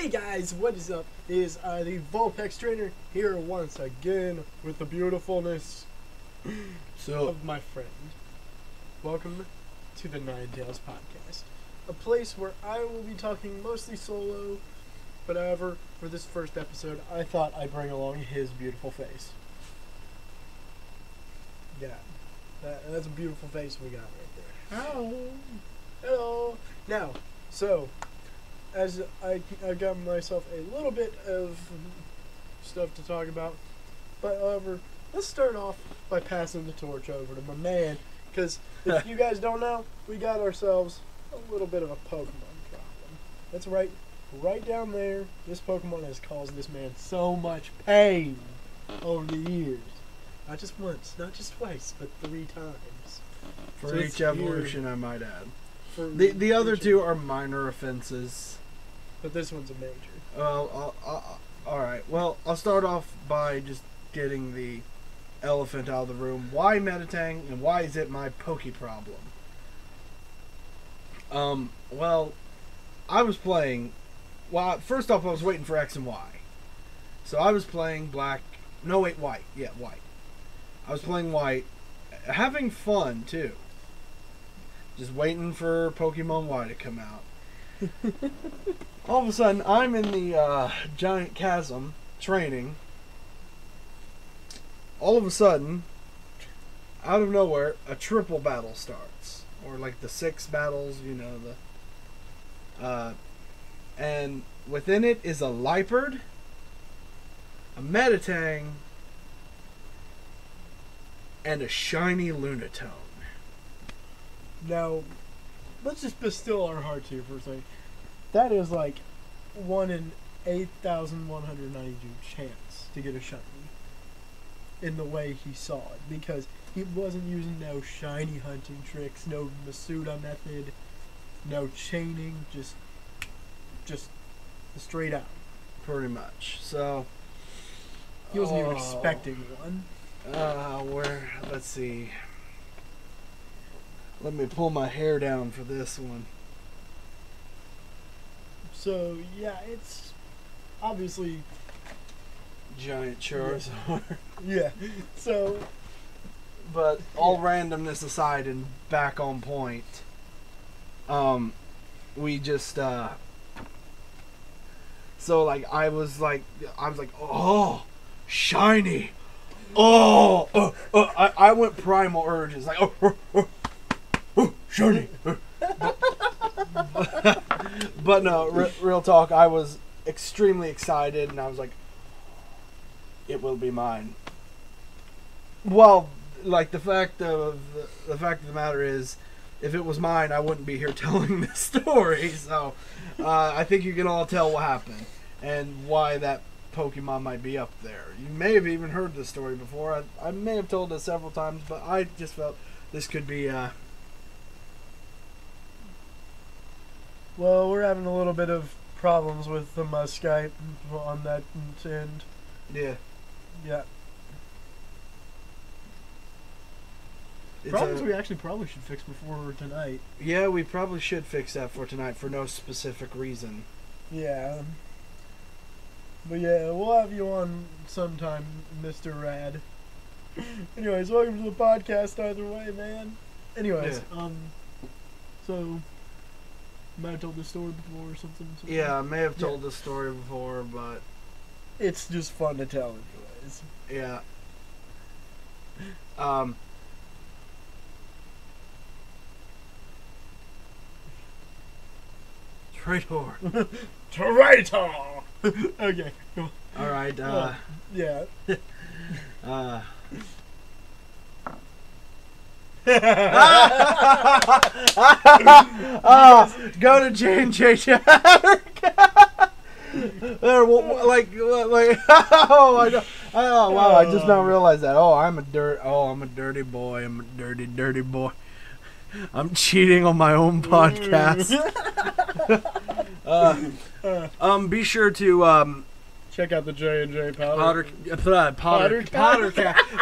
Hey guys, what is up? It is the Vulpex Trainer here once again with the beautifulness of my friend. Welcome to the Ninetales podcast, a place where I will be talking mostly solo, but however, for this first episode, I thought I'd bring along his beautiful face. Yeah, that's a beautiful face we got right there. Hello. Hello. Now, so, as I got myself a little bit of stuff to talk about, but however, let's start off by passing the torch over to my man, because if you guys don't know, we got ourselves a little bit of a Pokemon problem. That's right down there. This Pokemon has caused this man so much pain over the years. Not just once, not just twice, but 3 times. For each evolution, I might add. The other two are minor offenses. But this one's a major. Well, alright. Well, I'll start off by just getting the elephant out of the room. Why Meditank, and why is it my Poke problem? Well, I was playing... Well, first off, I was waiting for X and Y. So I was playing white. Yeah, white. I was playing white. Having fun, too. Just waiting for Pokemon Y to come out. All of a sudden, I'm in the giant chasm training. All of a sudden, out of nowhere, a triple battle starts. Or like the 6 battles, you know, and within it is a Liepard, a Meditank, and a shiny Lunatone. Now, let's just bestow our hearts here for a second. That is like 1 in 8,192 chance to get a shiny in the way he saw it, because he wasn't using no shiny hunting tricks, no Masuda method, no chaining, just straight out. Pretty much. So he wasn't even expecting one. Let's see. Let me pull my hair down for this one. So, yeah, it's obviously giant Charizard. Yeah. So, but all randomness aside and back on point, we just so like I was like, oh, shiny. I went primal urges like shiny. But no, real talk, I was extremely excited, and I was like, it will be mine. Well, like the fact of the matter is, if it was mine, I wouldn't be here telling this story. So I think you can all tell what happened and why that Pokemon might be up there. You may have even heard this story before. I may have told it several times, but I just felt this could be well, we're having a little bit of problems with the Skype on that end. Yeah. Yeah. It's problems we actually probably should fix before tonight. Yeah, we probably should fix that for tonight for no specific reason. Yeah. But yeah, we'll have you on sometime, Mr. Rad. Anyways, welcome to the podcast either way, man. Anyways, yeah. So... might have told this story before or something. Yeah, I may have told this story before, but it's just fun to tell anyways. Yeah. Traitor. Traitor! Okay, come on. Alright, yeah. Go to J&J oh wow, I just now realized that. I'm a dirty boy. I'm a dirty boy. I'm cheating on my own podcast. Be sure to check out the J&J Pottercast.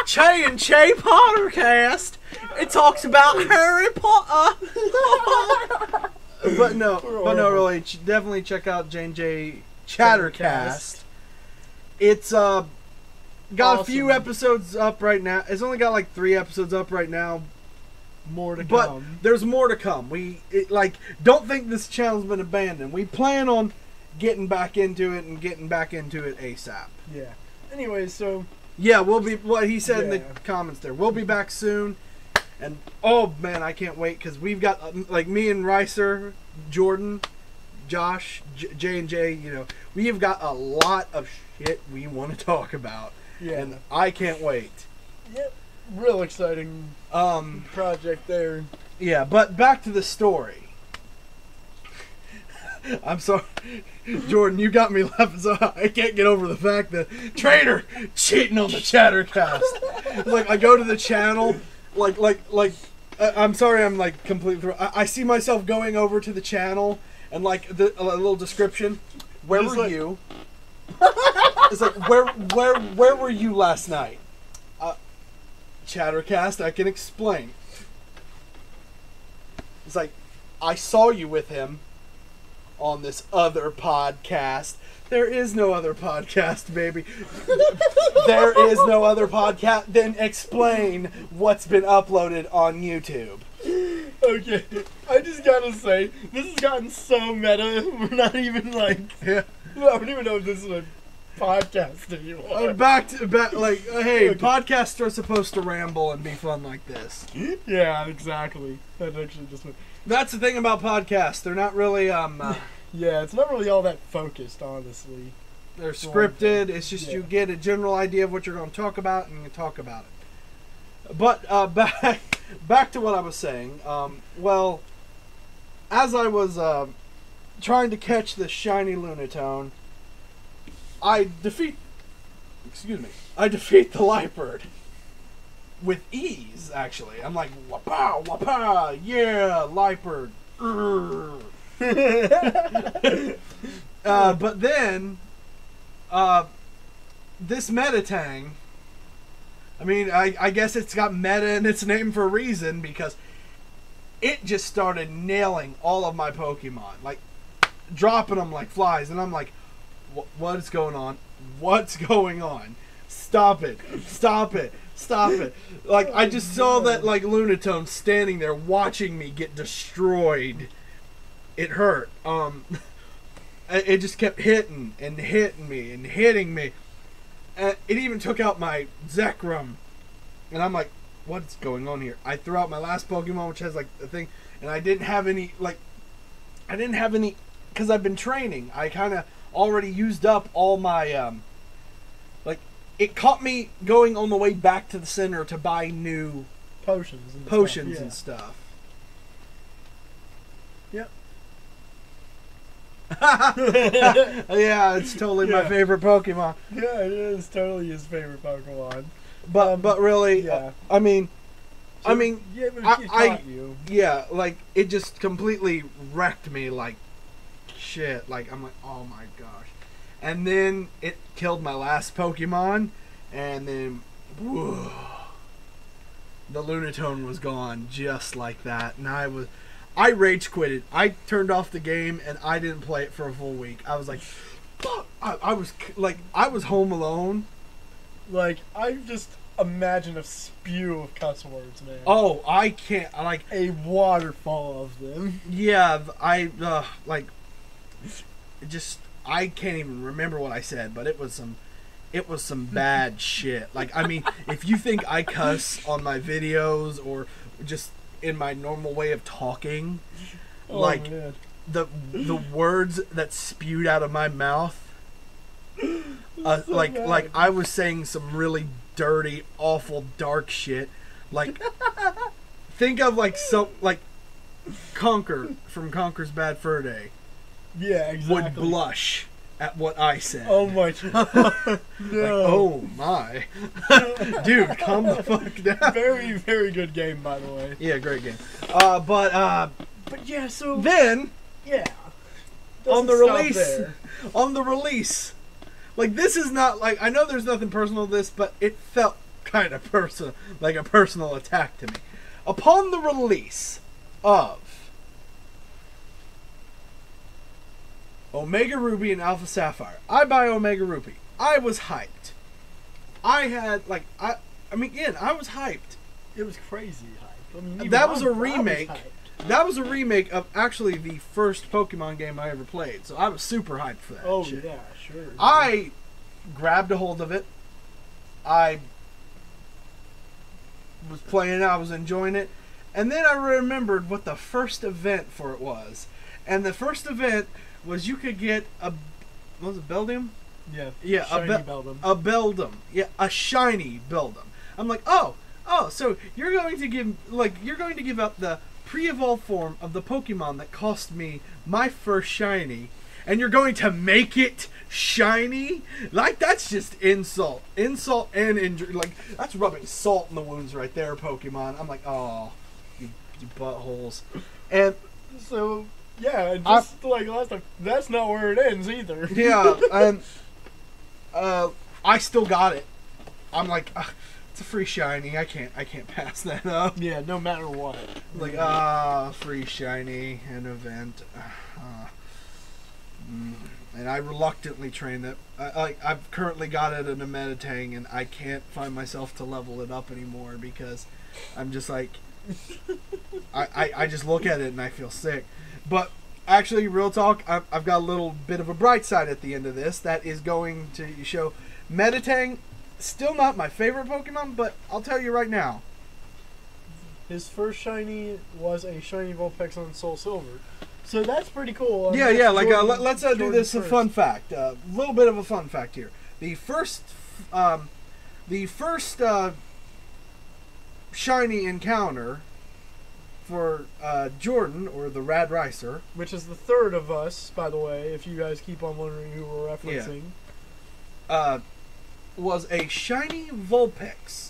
J&J Pottercast. It talks about Harry Potter. But no, really, definitely check out J&J Chattercast. It's got a few Awesome. episodes up right now. It's only got like 3 episodes up right now. More to But come. there's more to come. Don't think this channel's been abandoned. We plan on getting back into it ASAP. Yeah. Anyway, so Yeah, we'll be. What he said in the Yeah. comments there. We'll be back soon, and oh man, I can't wait because we've got like me and Ricer, Jordan, Josh, J and J. You know, we have got a lot of shit we want to talk about, yeah, and I can't wait. yep, real exciting project there. Yeah, but back to the story. I'm sorry, Jordan, you got me laughing so I can't get over the fact that Trader cheating on the Chattercast. Like I go to the channel, I'm sorry, I'm like completely. I see myself going over to the channel and like a little description. Where Just were like- you? It's like where were you last night? Chattercast, I can explain. It's like I saw you with him on this other podcast. There is no other podcast, baby. There is no other podcast. Then explain what's been uploaded on YouTube. Okay, I just gotta say, this has gotten so meta. We're not even like, Yeah. I don't even know if this is a podcast anymore. Back, hey, Okay. podcasts are supposed to ramble and be fun like this. Yeah, exactly. That actually just went. That's the thing about podcasts. They're not really, Yeah, it's not really all that focused, honestly. they're scripted. It's just you Yeah. get a general idea of what you're going to talk about and you talk about it. But back to what I was saying. Well, as I was trying to catch this shiny Lunatone, I defeat the Lightbird with ease. Actually, I'm like wapa wapa, yeah, Lightbird. But then, this Metatang. I mean, I guess it's got meta in its name for a reason because it just started nailing all of my Pokemon, like dropping them like flies, and I'm like, what is going on? What's going on? Stop it! Stop it! Stop it! Like I just saw that like Lunatone standing there watching me get destroyed. It hurt. It just kept hitting and hitting me and hitting me. It even took out my Zekrom. And I'm like, what's going on here? I threw out my last Pokemon, which has like a thing, and I didn't have any, because I've been training. I kind of already used up all my, it caught me going on the way back to the center to buy new Potions and potions stuff. and stuff. Yep. Yeah, it's totally my Yeah. favorite Pokemon. Yeah, it is totally his favorite Pokemon. But really, yeah. I mean, Yeah, but it I- caught you. yeah, like it just completely wrecked me. Like shit. Like I'm like, oh my gosh. And then it killed my last Pokemon, and then whew, the Lunatone was gone just like that. And I rage quitted. I turned off the game and I didn't play it for a full week. I was like, fuck. I was home alone. Like, I just imagine a spew of cuss words, man. Oh, I can't. Like, A waterfall of them. yeah, I can't even remember what I said, but it was some bad shit. Like, I mean, if you think I cuss on my videos or just in my normal way of talking, Oh, like man. the words that spewed out of my mouth, So like bad. I was saying some really dirty, awful, dark shit. Like, think of like Conker from Conker's Bad Fur Day Yeah, exactly. would blush at what I said. Oh my god. No. Like, oh my. Dude, calm the fuck down. Very, very good game, by the way. Yeah, great game. But yeah, so then yeah. on the Doesn't stop release, there. like this is not like, I know there's nothing personal to this, but it felt kind of personal, like a personal attack to me. Upon the release of Omega Ruby and Alpha Sapphire. I buy Omega Ruby. I was hyped. I had like I mean again, I was hyped. It was crazy hype. I mean, even That was a I was remake. hyped. That was a remake of actually the first Pokemon game I ever played. So I was super hyped for that. Oh shit. yeah, sure. I grabbed a hold of it. I was playing it. I was enjoying it. And then I remembered what the first event for it was. And the first event was you could get a... What was it, Beldum? Yeah. Yeah, Shiny Beldum. A Beldum. Yeah, a shiny Beldum. I'm like, oh, so you're going to give up the pre-evolved form of the Pokemon that cost me my first shiny, and you're going to make it shiny? Like, that's just insult and injury. Like, that's rubbing salt in the wounds right there, Pokemon. I'm like, oh, you buttholes. And So yeah, just like last time, that's not where it ends either. yeah, and I still got it. I'm like, it's a free shiny. I can't pass that up. Yeah, no matter what. Like, free shiny, an event. And I reluctantly train it. I've currently got it in a Meditank, and I can't find myself to level it up anymore because I'm just like, I just look at it and I feel sick. But actually, real talk, I've got a little bit of a bright side at the end of this that is going to show Meditank. Still not my favorite Pokemon, but I'll tell you right now. His first shiny was a shiny Vulpix on Soul Silver. So that's pretty cool. Yeah. Like, Jordan, let's do this a first. fun fact. A little bit of a fun fact here. The first shiny encounter for Jordan, or the Rad Ricer, Which is the third of us, by the way, if you guys keep on wondering who we're referencing. was a shiny Vulpix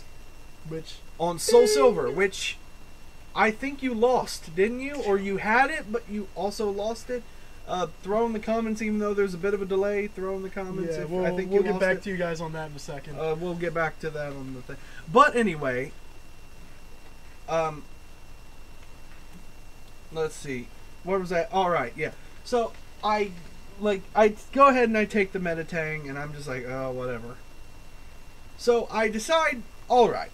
Which on Soul Silver, which I think you lost, didn't you? Or you had it, but you also lost it? Throw in the comments, even though there's a bit of a delay. Throw in the comments. Yeah, if we'll, I think we'll you get lost back it. to you guys on that in a second. We'll get back to that on the thing. But anyway, let's see. Where was that? All right, yeah. So I go ahead and I take the Meditank, and I'm just like, oh, whatever. So I decide, all right.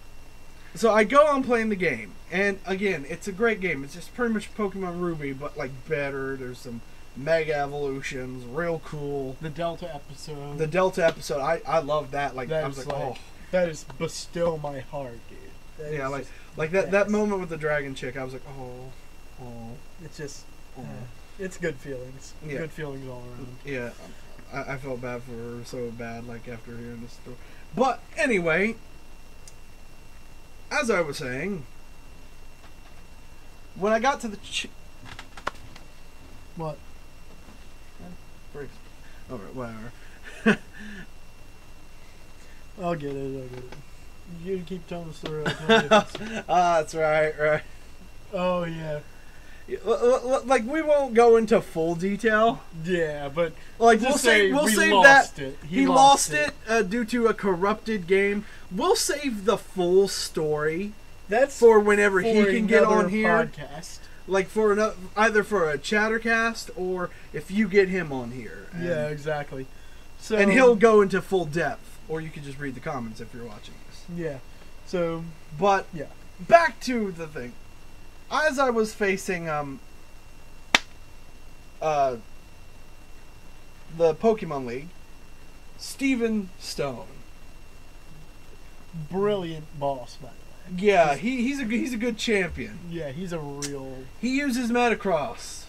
So I go on playing the game, and again, it's a great game. It's just pretty much Pokemon Ruby, but like better. There's some Mega Evolutions, real cool. The Delta episode. I love that. Like, That I was is like, oh. That is bestow my heart, dude. That Yeah, is like just that best. moment with the dragon chick, I was like, oh. It's just, Oh. it's good feelings. Yeah. Good feelings all around. Yeah, I felt bad for her so bad, like, after hearing this story. But anyway, as I was saying, when I got to the What? breaks. All right, whatever. I'll get it. You keep telling the story. I'll tell you if it's- That's right. Oh yeah. Like, we won't go into full detail. Yeah, but Like, just we'll say save we that. lost it. He lost it due to a corrupted game. We'll save the full story That's for whenever he for can get another on here. podcast. Like, for either for a Chattercast, or if you get him on here. Yeah, exactly. So And he'll go into full depth, or you can just read the comments if you're watching this. Yeah. So But yeah. back to the thing. As I was facing the Pokemon League, Steven Stone. Brilliant boss, by the way. Yeah, he's a good champion. Yeah, he's a real. He uses Metacross.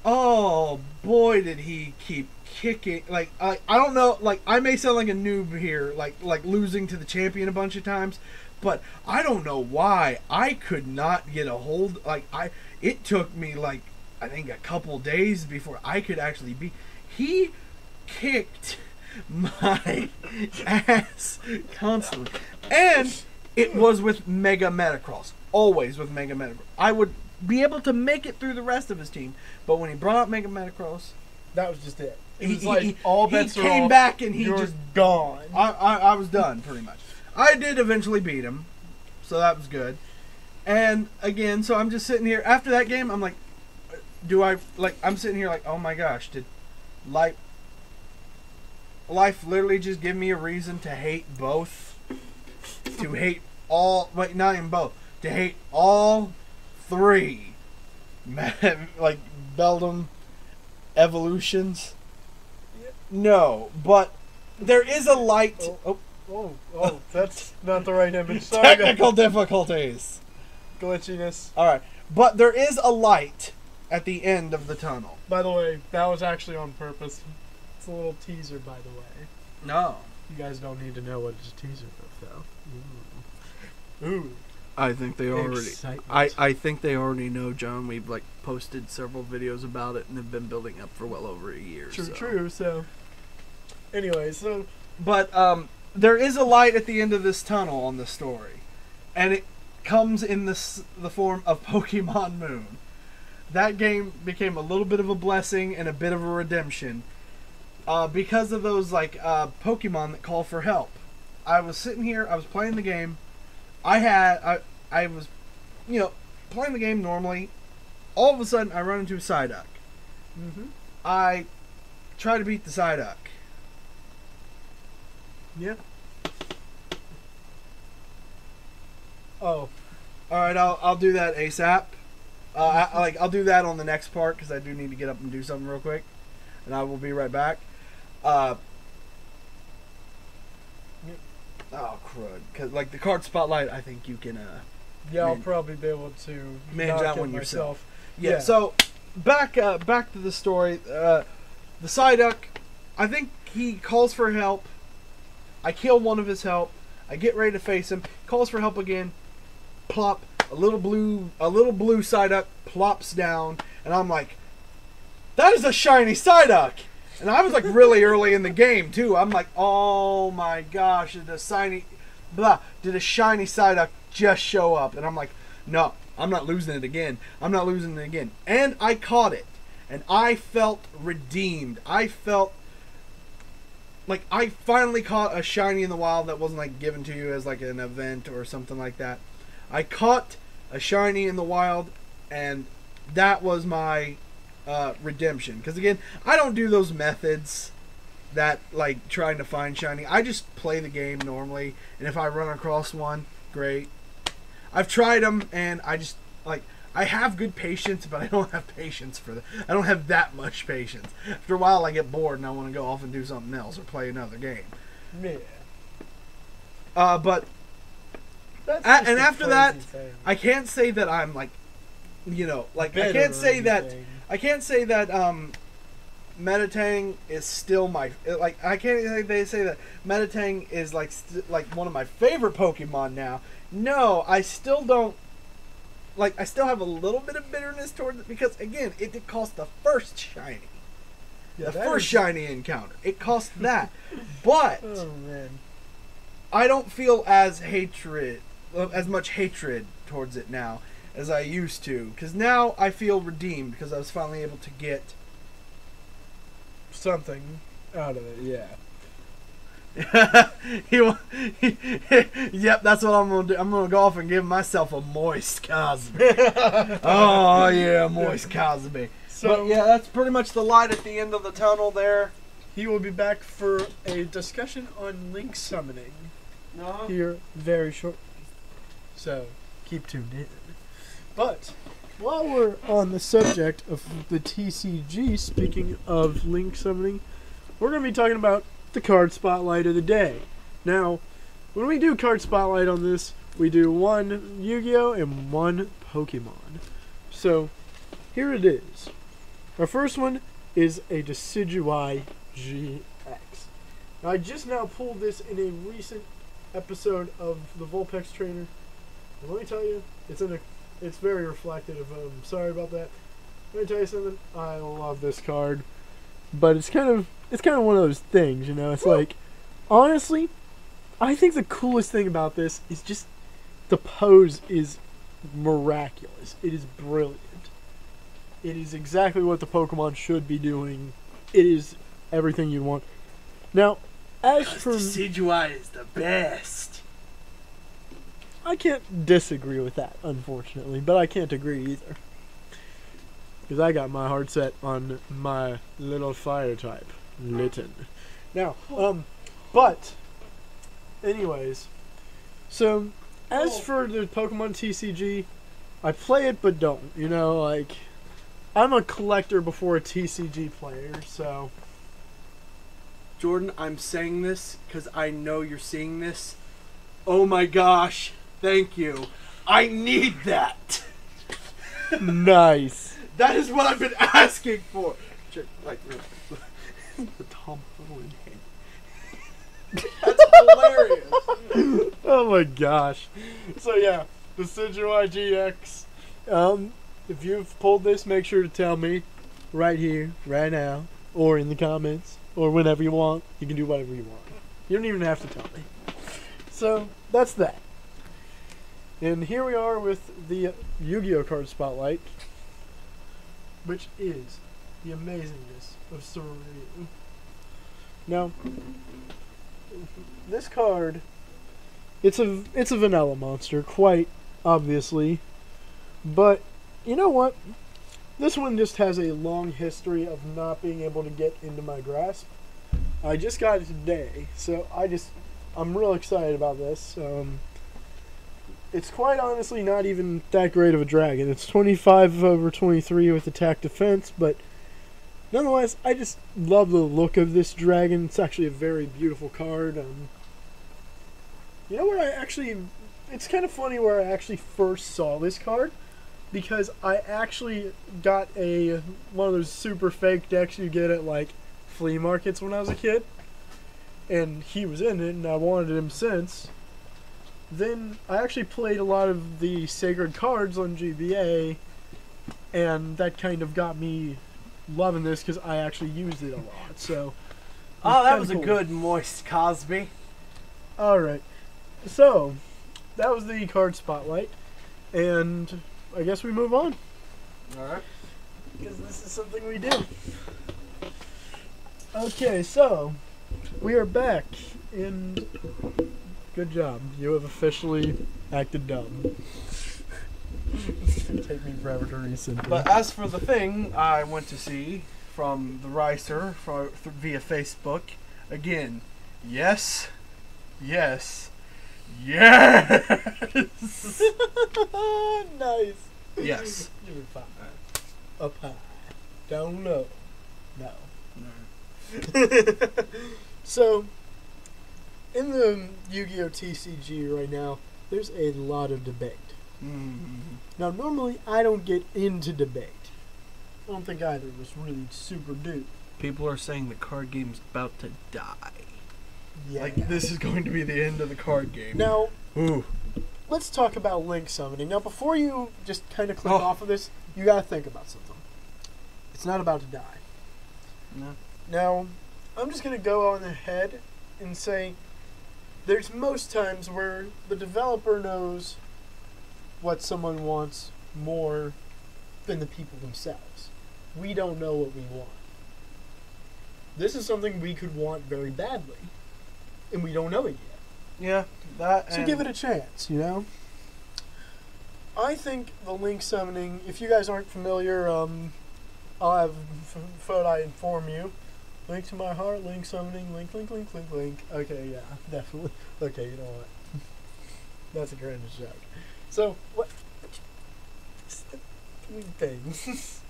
Oh boy, did he keep kicking! Like, I don't know. Like, I may sound like a noob here, like losing to the champion a bunch of times, but I don't know why I could not get a hold. Like, it took me like, I think, a couple days before I could actually be. He kicked my ass constantly, and it was with Mega Metacross. Always with Mega Metacross. I would be able to make it through the rest of his team, but when he brought out Mega Metacross, That was just it. It he, was like he, all he bets are came off. back and he You're just gone. I was done pretty much. I did eventually beat him, so that was good. And again, so I'm just sitting here after that game. I'm like, do I like? I'm sitting here like, oh my gosh, did life literally just give me a reason to hate both? To hate all? Wait, not even both. To hate all three, like Beldum evolutions. No, but there is a light. Oh, that's not the right image. Sorry, Technical difficulties. glitchiness. All right, but there is a light at the end of the tunnel. By the way, that was actually on purpose. It's a little teaser, by the way. No. You guys don't need to know what it's a teaser of, though. Ooh. I think they already. Excitement. I think they already know, John. We've like posted several videos about it and have been building up for well over a year. True. So, anyway, but there is a light at the end of this tunnel on the story, and it comes in the form of Pokemon Moon. That game became a little bit of a blessing and a bit of a redemption because of those Pokemon that call for help. I was sitting here, I was playing the game. I was, playing the game normally. All of a sudden, I run into a Psyduck. mm-hmm. I try to beat the Psyduck. Yeah. Oh. All right, I'll do that ASAP. I'll do that on the next part because I do need to get up and do something real quick, and I will be right back. Oh crud! Because the card spotlight, I think you can. Yeah, I'll probably be able to manage that one myself. Yeah. So back to the story. The Psyduck, I think he calls for help. I kill one of his help. I get ready to face him. Calls for help again. Plop. A little blue Psyduck plops down, and I'm like, that is a shiny Psyduck. And I was really early in the game too. I'm like, oh my gosh, did a shiny Psyduck just show up? And I'm like, no, I'm not losing it again. And I caught it, and I felt redeemed. I felt like I finally caught a shiny in the wild that wasn't given to you as an event or something like that. I caught a shiny in the wild, and that was my redemption. Because again, I don't do those methods that trying to find shiny. I just play the game normally, and if I run across one, great. I've tried them, and I just I have good patience, but I don't have patience for that. I don't have that much patience. After a while, I get bored and I want to go off and do something else or play another game. Yeah. But and after that, I can't say that I'm I can't say that Meditang is still my I can't say that Meditang is one of my favorite Pokemon now. No, I still don't I still have a little bit of bitterness towards it because again, it did cost the first shiny. Yeah, the first shiny encounter. It cost that. But oh man. I don't feel as much hatred towards it now as I used to, because now I feel redeemed because I was finally able to get something out of it. Yeah. Yep, that's what I'm gonna do. I'm gonna go off and give myself a moist Cosby. Oh yeah, moist Cosby. But yeah, that's pretty much the light at the end of the tunnel there. He will be back for a discussion on link summoning here very shortly. So keep tuned in. But while we're on the subject of the TCG, speaking of link summoning, we're going to be talking about the card spotlight of the day. Now, when we do card spotlight on this, we do one Yu-Gi-Oh! And one Pokemon. So, here it is. Our first one is a Decidueye GX. Now, I just now pulled this in a recent episode of the Vulpix Trainer. And let me tell you, it's very reflective of him. Sorry about that. Let me tell you something. I love this card. But it's kind of one of those things, It's honestly, I think the coolest thing about this is just the pose is miraculous. It is brilliant. It is exactly what the Pokemon should be doing. It is everything you want. Now, as for Decidueye is the best. I can't disagree with that, unfortunately, but I can't agree either. because I got my heart set on my little fire type, Litten. Now, but, anyways, so as for the Pokemon TCG, I play it but don't. You know, like, I'm a collector before a TCG player, so. Jordan, I'm saying this because I know you're seeing this. Oh my gosh, thank you. I need that. Nice. That is what I've been asking for. Like, the Tom Holland hand. That's hilarious. Oh my gosh. So yeah, the Decidueye GX. If you've pulled this, make sure to tell me right here, right now, or in the comments, or whenever you want. You can do whatever you want. You don't even have to tell me. So that's that. And here we are with the Yu-Gi-Oh card spotlight, which is the amazingness of Cerulean. Now, this card, it's a vanilla monster, quite obviously, but you know what? This one just has a long history of not being able to get into my grasp. I just got it today, so I'm real excited about this. It's quite honestly not even that great of a dragon. It's 25/23 with attack defense, but nonetheless, I just love the look of this dragon. It's actually a very beautiful card. You know where it's kind of funny where I actually first saw this card, because I actually got one of those super fake decks you get at like flea markets when I was a kid, and he was in it, and I wanted him since. Then I actually played a lot of the Sacred Cards on GBA, and that kind of got me loving this because I actually used it a lot. So, that was cool. A good moist Cosby. Alright, so that was the card spotlight, and I guess we move on. Alright. Because this is something we do. Okay, so we are back, and good job. You have officially acted dumb. It's gonna take me forever to resend. But as for the thing I went to see from the Ricer via Facebook, again, yes, yes, yes. Nice. Yes. Give me 5. Up high. Down low. No. So, in the Yu-Gi-Oh! TCG right now, there's a lot of debate. Mm-hmm. Now, normally I don't get into debate. I don't think either of us really super do. People are saying the card game's about to die. Yeah. Like, this is going to be the end of the card game. Now, ooh, let's talk about link summoning. Now, before you just kind of click off of this, you gotta think about something. It's not about to die. No. Now, I'm just gonna go on ahead and say there's most times where the developer knows what someone wants more than the people themselves. We don't know what we want. This is something we could want very badly, and we don't know it yet. Yeah, that. So give it a chance, you know? I think the link summoning, if you guys aren't familiar, I'll have Fodai inform you. Link to my heart, link summoning, link. Okay, yeah, definitely. Okay, you know what? That's a grand joke. So, what? Things.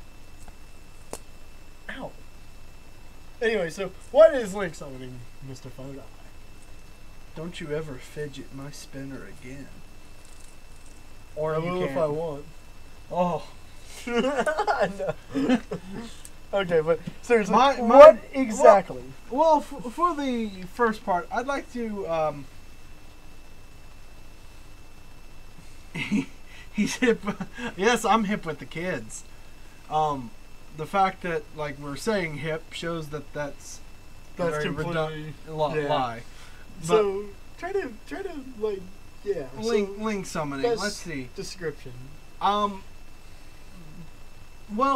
Ow. Anyway, so what is link summoning, Mr. Fodai? Don't you ever fidget my spinner again. Or I will if I want. Oh. I know. Okay, but seriously, what what exactly? Well, for the first part, I'd like to. He's hip. Yes, I'm hip with the kids. The fact that like we're saying hip shows that that's completely lie. So try to like link summoning. Let's see description. Well,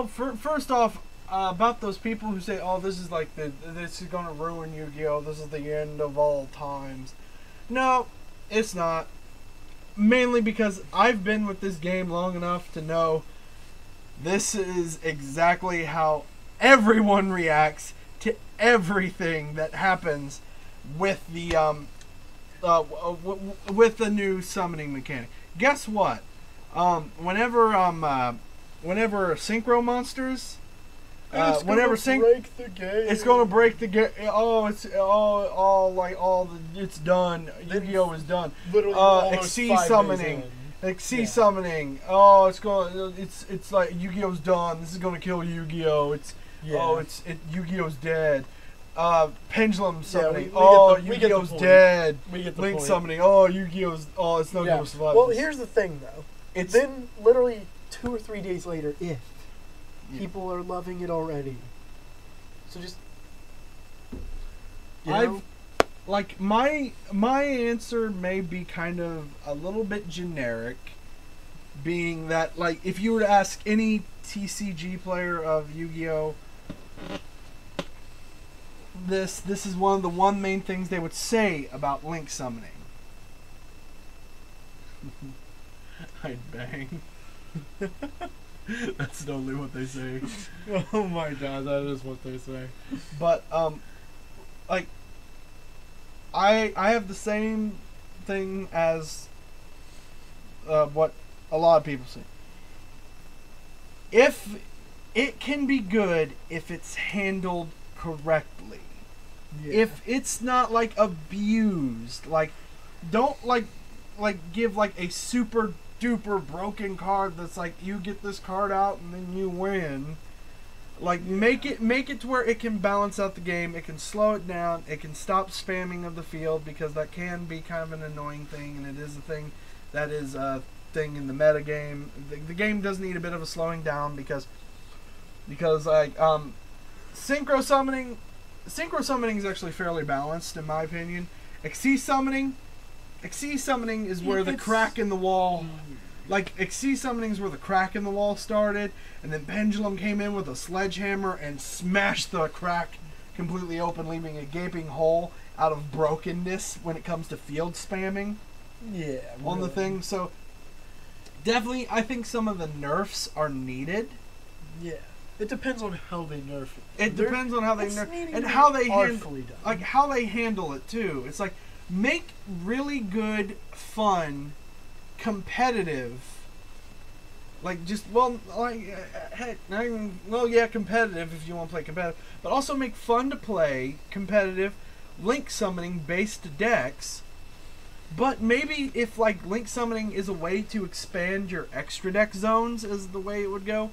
first off, about those people who say, "Oh, this is like this is gonna ruin Yu-Gi-Oh! This is the end of all times." No, it's not. Mainly because I've been with this game long enough to know This is exactly how everyone reacts to everything that happens with the with the new summoning mechanic. Guess what? Whenever synchro monsters, whenever break the game. it's gonna break the game. Oh, it's it's done. Yu-Gi-Oh is done. Literally almost Exceed 5 days summoning. in. Exceed summoning. Oh, it's like Yu-Gi-Oh's done. This is gonna kill Yu-Gi-Oh. Yu-Gi-Oh's dead. Pendulum summoning. Yu-Gi-Oh's dead. We get the Link point. summoning. Oh, Yu-Gi-Oh's. Oh, it's not gonna survive. Well, this. here's the thing, though. It's Then, literally 2 or 3 days later, people are loving it already. So just, like my answer may be kind of a little bit generic, being that like if you were to ask any TCG player of Yu-Gi-Oh, this is one of the main things they would say about Link summoning. I'd bang. That's totally what they say. oh my god, that is what they say. But like I have the same thing as what a lot of people say. If it can be good if it's handled correctly. Yeah. If it's not like abused, like don't like give like a super duper broken card that's like you get this card out and then you win. Like make it to where it can balance out the game, it can slow it down, it can stop spamming of the field, because that can be kind of an annoying thing, and it is a thing that is a thing in the meta game. The game does need a bit of a slowing down because like synchro summoning is actually fairly balanced in my opinion. Exceed summoning is where the crack in the wall. Like, Exceed summoning is where the crack in the wall started, and then Pendulum came in with a sledgehammer and smashed the crack completely open, leaving a gaping hole out of brokenness when it comes to field spamming. Yeah. On the thing. So, definitely, I think some of the nerfs are needed. Yeah. It depends on how they nerf it. It depends on how they nerf and how they how they handle it too. It's like make really good, fun, competitive. Like just heck, not even competitive if you want to play competitive, but also make fun to play competitive Link summoning based decks. But maybe if like Link summoning is a way to expand your extra deck zones, is the way it would go.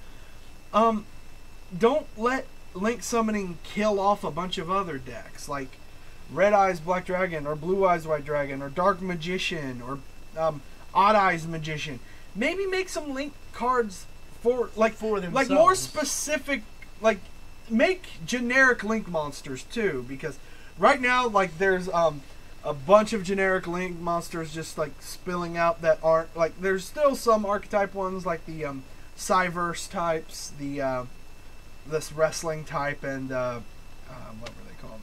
Don't let Link summoning kill off a bunch of other decks like Red Eyes Black Dragon or Blue Eyes White Dragon or Dark Magician or Odd Eyes Magician. Maybe make some Link cards for themselves. Like more specific, like make generic Link monsters too, because right now like there's a bunch of generic Link monsters just like spilling out that aren't like, there's still some archetype ones like the Cyverse types, this wrestling type, and what were they called?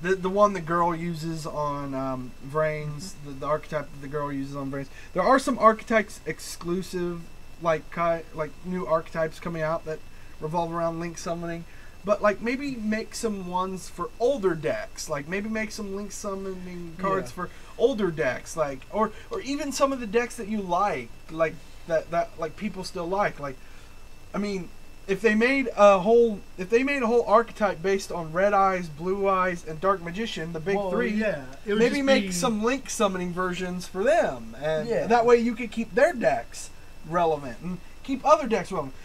The one the girl uses on Vrains, the archetype that the girl uses on Vrains. There are some archetypes exclusive, like new archetypes coming out that revolve around Link summoning. But like maybe make some ones for older decks. Like maybe make some Link summoning cards for older decks. Like or even some of the decks that you like that like people still like. Like I mean, if they made a whole archetype based on Red Eyes, Blue Eyes, and Dark Magician, the big three, maybe make some Link summoning versions for them, and that way you could keep their decks relevant and keep other decks relevant.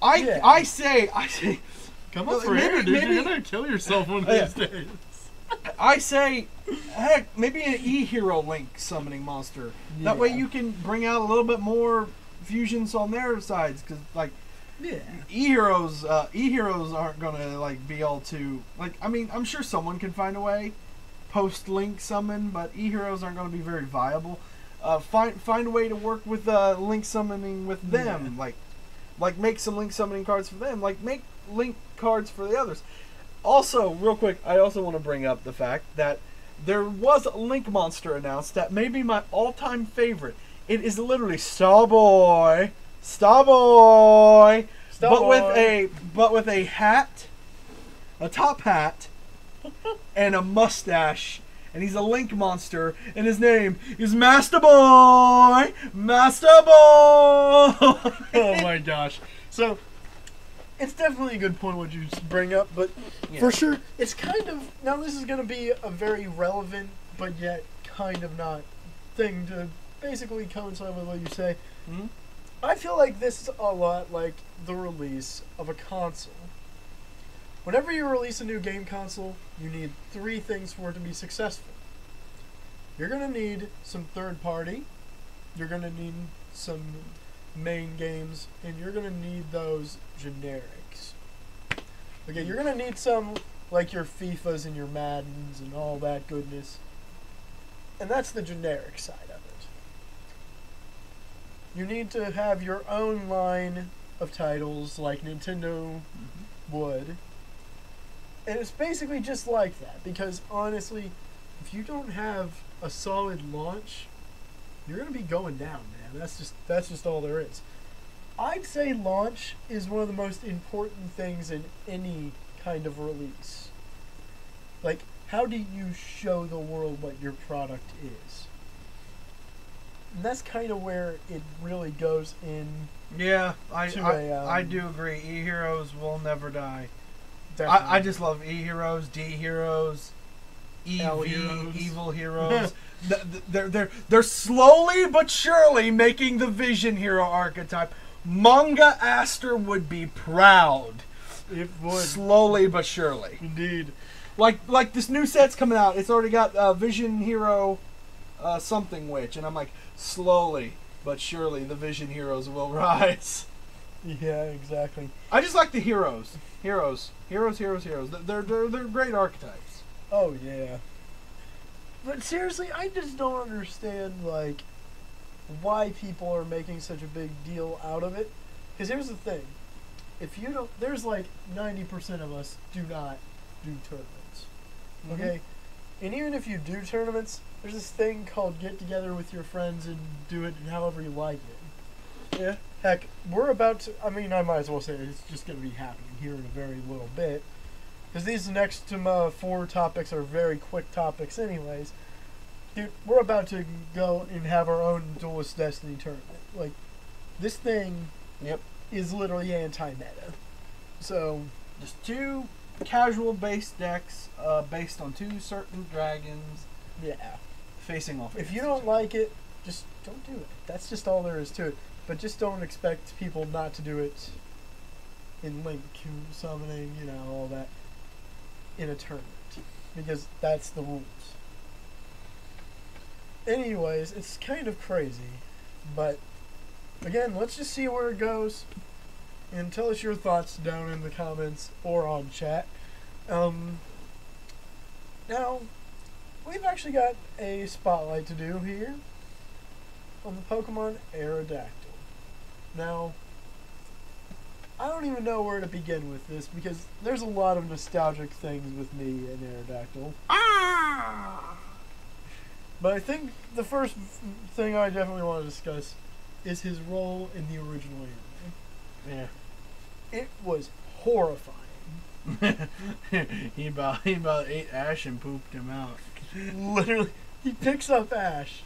I say, come up for air, dude. You're gonna kill yourself one of these days. I say, heck, maybe an E-Hero Link summoning monster. Yeah. That way you can bring out a little bit more fusions on their sides, because like. Yeah. E-Heroes aren't gonna like be all too like. I mean, I'm sure someone can find a way post Link summon, but E-Heroes aren't gonna be very viable. Find a way to work with Link summoning with them. Like make some Link summoning cards for them. Like make Link cards for the others. Also, real quick, I also want to bring up the fact that there was a Link monster announced that may be my all-time favorite. It is literally Starboy Starboy, Starboy. but with a hat, a top hat, and a mustache. And he's a Link monster, and his name is Master Boy! Master Boy! Oh my gosh. So, it's definitely a good point what you bring up, but for sure, it's kind of... Now, this is going to be a very relevant, but yet kind of not thing to basically coincide with what you say. Mm-hmm. I feel like this is a lot like the release of a console. Whenever you release a new game console, you need 3 things for it to be successful. You're going to need some third party, you're going to need some main games, and you're going to need those generics. Okay, you're going to need some like your FIFAs and your Maddens and all that goodness. And that's the generic side of it. You need to have your own line of titles like Nintendo would. And it's basically just like that, because honestly, if you don't have a solid launch, you're going to be going down, man. That's just all there is. I'd say launch is one of the most important things in any kind of release. Like, how do you show the world what your product is? And that's kind of where it really goes in. Yeah, I do agree. E-Heroes will never die. Definitely. I just love E-Heroes, D-Heroes, L-Heroes. Evil Heroes. They're slowly but surely making the Vision Hero archetype. Manga Aster would be proud. It would. Slowly but surely. Indeed. Like this new set's coming out. It's already got Vision Hero something which. And I'm like, slowly but surely the Vision Heroes will rise. Yeah, exactly. I just like the heroes. Heroes. They're great archetypes. Oh, yeah. But seriously, I just don't understand, like, why people are making such a big deal out of it. Because here's the thing. If you don't... There's, like, 90% of us do not do tournaments. Okay? And even if you do tournaments, there's this thing called get together with your friends and do it however you like it. Yeah. Heck, we're about to... I mean, I might as well say it's just going to be happening here in a very little bit. Because these next 4 topics are very quick topics anyways. Dude, we're about to go and have our own Duelist Destiny tournament. Like, this thing is literally anti-meta. So... Just 2 casual-based decks based on 2 certain dragons. Yeah. Facing off. If you don't like it, just don't do it. That's just all there is to it. But just don't expect people not to do it in Link summoning, you know, all that, in a tournament. Because that's the rules. Anyways, it's kind of crazy. But, again, let's just see where it goes. And tell us your thoughts down in the comments or on chat. Now, we've actually got a spotlight to do here on the Pokemon Aerodactyl. Now, I don't even know where to begin with this because there's a lot of nostalgic things with me and Aerodactyl. But I think the first thing I definitely want to discuss is his role in the original anime. Yeah. It was horrifying. he about ate Ash and pooped him out. Literally, he picks up Ash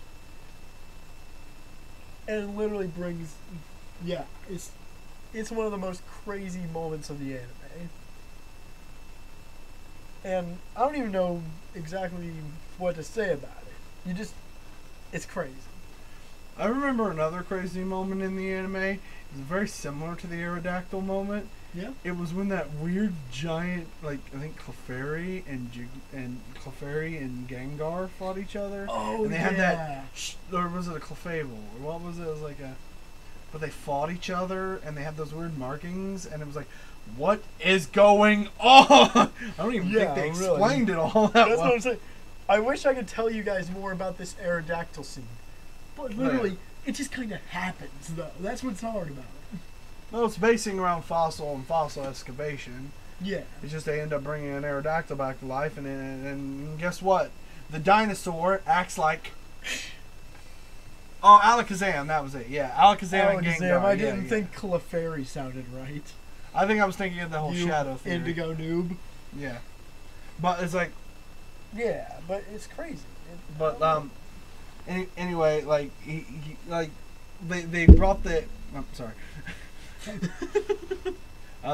and literally brings... Yeah, it's one of the most crazy moments of the anime. And I don't even know exactly what to say about it. It's crazy. I remember another crazy moment in the anime. It was very similar to the Aerodactyl moment. Yeah. It was when that weird giant, like I think Clefairy and Gengar fought each other. Oh, and they had that, or was it a Clefable? Or what was it? It was like a, but they fought each other and they had those weird markings and it was like, what is going on? I don't even think they explained it all that That's well. what I'm saying. I wish I could tell you guys more about this Aerodactyl scene. But literally, it just kind of happens, though. That's what's hard about it. Well, it's basing around fossil and fossil excavation. Yeah. It's just they end up bringing an Aerodactyl back to life, and guess what? The dinosaur acts like Oh, Alakazam, that was it. Yeah, Alakazam and Alakazam. Gengar. I didn't think Clefairy sounded right. I think I was thinking of the whole You Shadow theory. Indigo noob. Yeah. But it's like... Yeah, but it's crazy. But, anyway, like, they brought the... I'm sorry.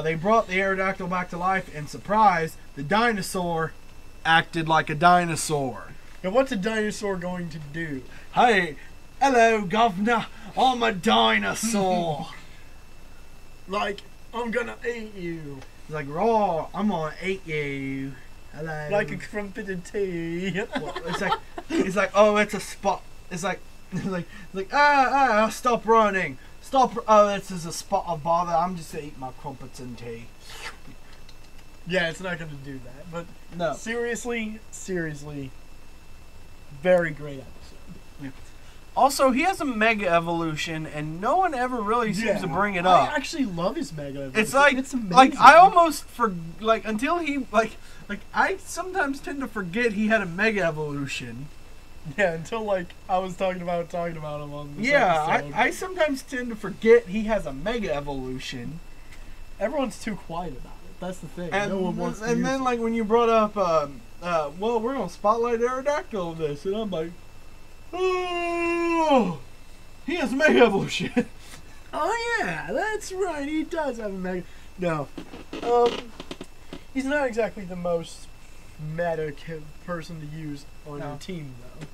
They brought the Aerodactyl back to life, and surprise, the dinosaur acted like a dinosaur. And what's a dinosaur going to do? Hey, hello, governor. I'm a dinosaur. Like, I'm gonna eat you. He's like, raw, I'm gonna eat you. Hello. Like a crumpet tea. It's like, oh, it's a spot. It's like, stop running. Stop. Oh, this is a spot of bother. I'm just gonna eat my crumpets and tea. Yeah, it's not gonna do that. But no. Seriously, very great episode. Yeah. Also, he has a Mega Evolution, and no one ever really seems to bring it up. I actually love his Mega Evolution. It's like, it's amazing. like I almost until he like I sometimes tend to forget he had a Mega Evolution. Yeah, until like I was talking about him on this episode. I sometimes tend to forget he has a Mega Evolution. Everyone's too quiet about it. That's the thing. And, no one wants to and use then it. like when you brought up, well, we're gonna spotlight Aerodactyl in this, and I'm like, oh, he has Mega Evolution. Oh yeah, that's right. He does have a Mega. No, he's not exactly the most meta person to use on your team though.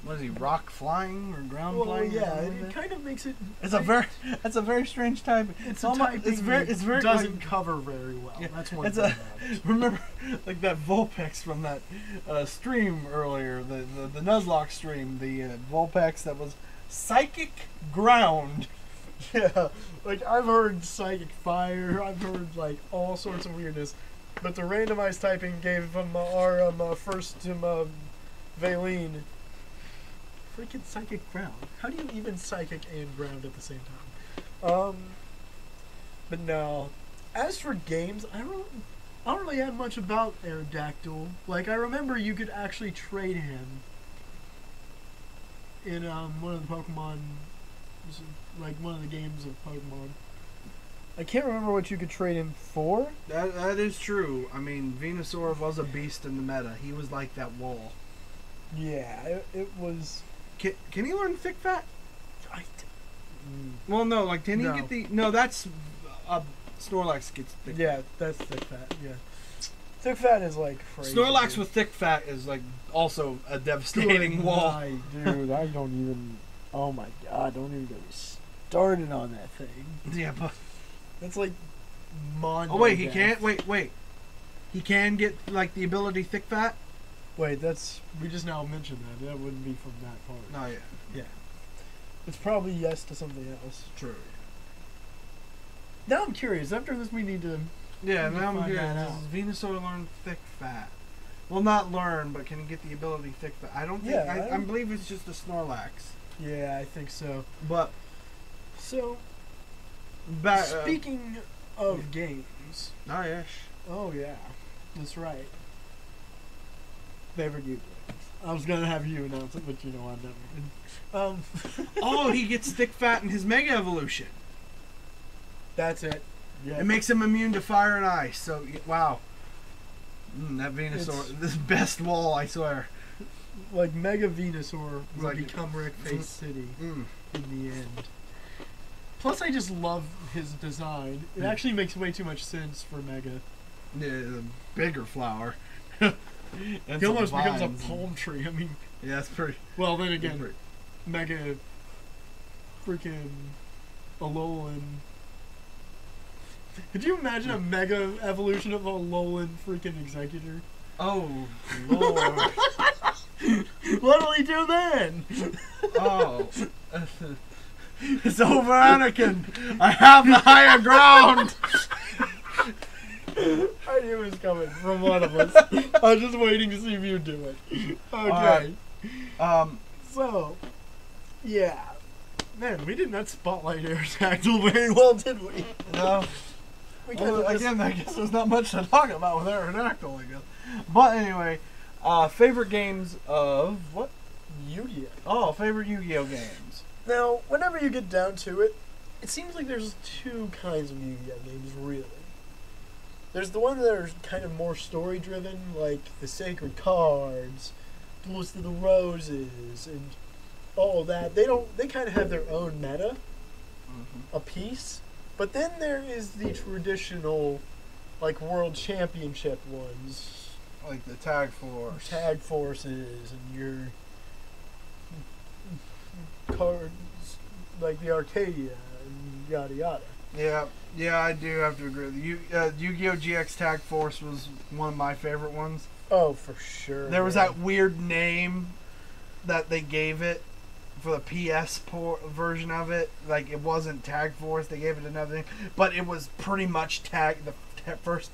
What is he, rock flying or ground flying? Yeah, it kind of makes it. It's a very strange type. It's almost, a typing it's very doesn't like, cover very well. Yeah, That's one it's thing. Remember, like that Vulpix from that stream earlier, the Nuzlocke stream, the Vulpix that was psychic ground. Yeah, like I've heard psychic fire. I've heard like all sorts of weirdness, but the randomized typing gave him our first Valine. Freaking psychic ground. How do you even psychic and ground at the same time? But no. As for games, I don't really have much about Aerodactyl. Like I remember you could actually trade him in one of the Pokemon, like one of the games of Pokemon. I can't remember what you could trade him for. That is true. I mean, Venusaur was a beast in the meta. He was like that wall. Yeah, it was. Can he learn Thick Fat? Well, no. Like, can he get the? No, that's Snorlax gets Thick. Yeah, that's Thick Fat. Yeah, Thick Fat is like crazy. Snorlax with Thick Fat is like also a devastating wall. Dude, I don't even. Oh my god! Don't even get me started on that thing. Yeah, but that's like Mondo. Oh wait, he death. can't. Wait. He can get like the ability Thick Fat. Wait, we just now mentioned that. That wouldn't be from that part. No, yeah. Yeah. It's probably yes to something else. True. Now I'm curious. After this, we need to. Yeah, need to now I'm find curious. that Does out. Venusaur learn Thick Fat? Well, not learn, but can he get the ability Thick Fat? I don't think. Yeah, I believe it's just a Snorlax. Yeah, I think so. But So, back. speaking of games. Oh yes. Oh yeah, that's right. Favorite you games. I was gonna have you announce it, but you know I'm never. Oh, he gets Thick Fat in his Mega Evolution. That's it. Yeah. It makes him immune to fire and ice. So wow. That Venusaur, this best wall, I swear. Like Mega Venusaur will Like- become Wreck Face City Mm. in the end. Plus, I just love his design. It actually makes way too much sense for Mega. Yeah, the bigger flower. And He some almost becomes a vines. palm tree. I mean, Yeah, that's pretty. well, then again, pretty- Mega freaking Alolan. Could you imagine a Mega evolution of a Alolan freaking Executor? Oh Lord. What will he do then? Oh. It's over, Anakin. I have the higher ground. I knew it was coming from one of us. I was just waiting to see if you do it. Okay. So, yeah. Man, we did not spotlight Aerodactyl very well, did we? No. We Well, kinda just- again, I guess there's not much to talk about with Aerodactyl, I guess. But anyway, favorite games of what? Yu-Gi-Oh. Oh, favorite Yu-Gi-Oh games. Now, whenever you get down to it, it seems like there's two kinds of Yu-Gi-Oh games, really. There's the ones that are kind of more story-driven, like the Sacred Cards, Duels of the Roses, and all that. They kind of have their own meta, a piece. But then there is the traditional, like, World Championship ones. Like the Tag Force. Tag Forces, and your cards, like the Arcadia, and yada yada. Yeah, I do have to agree with you. Yu-Gi-Oh! GX Tag Force was one of my favorite ones. Oh, for sure. There was that weird name that they gave it for the PS version of it. Like, it wasn't Tag Force. They gave it another name. But it was pretty much the first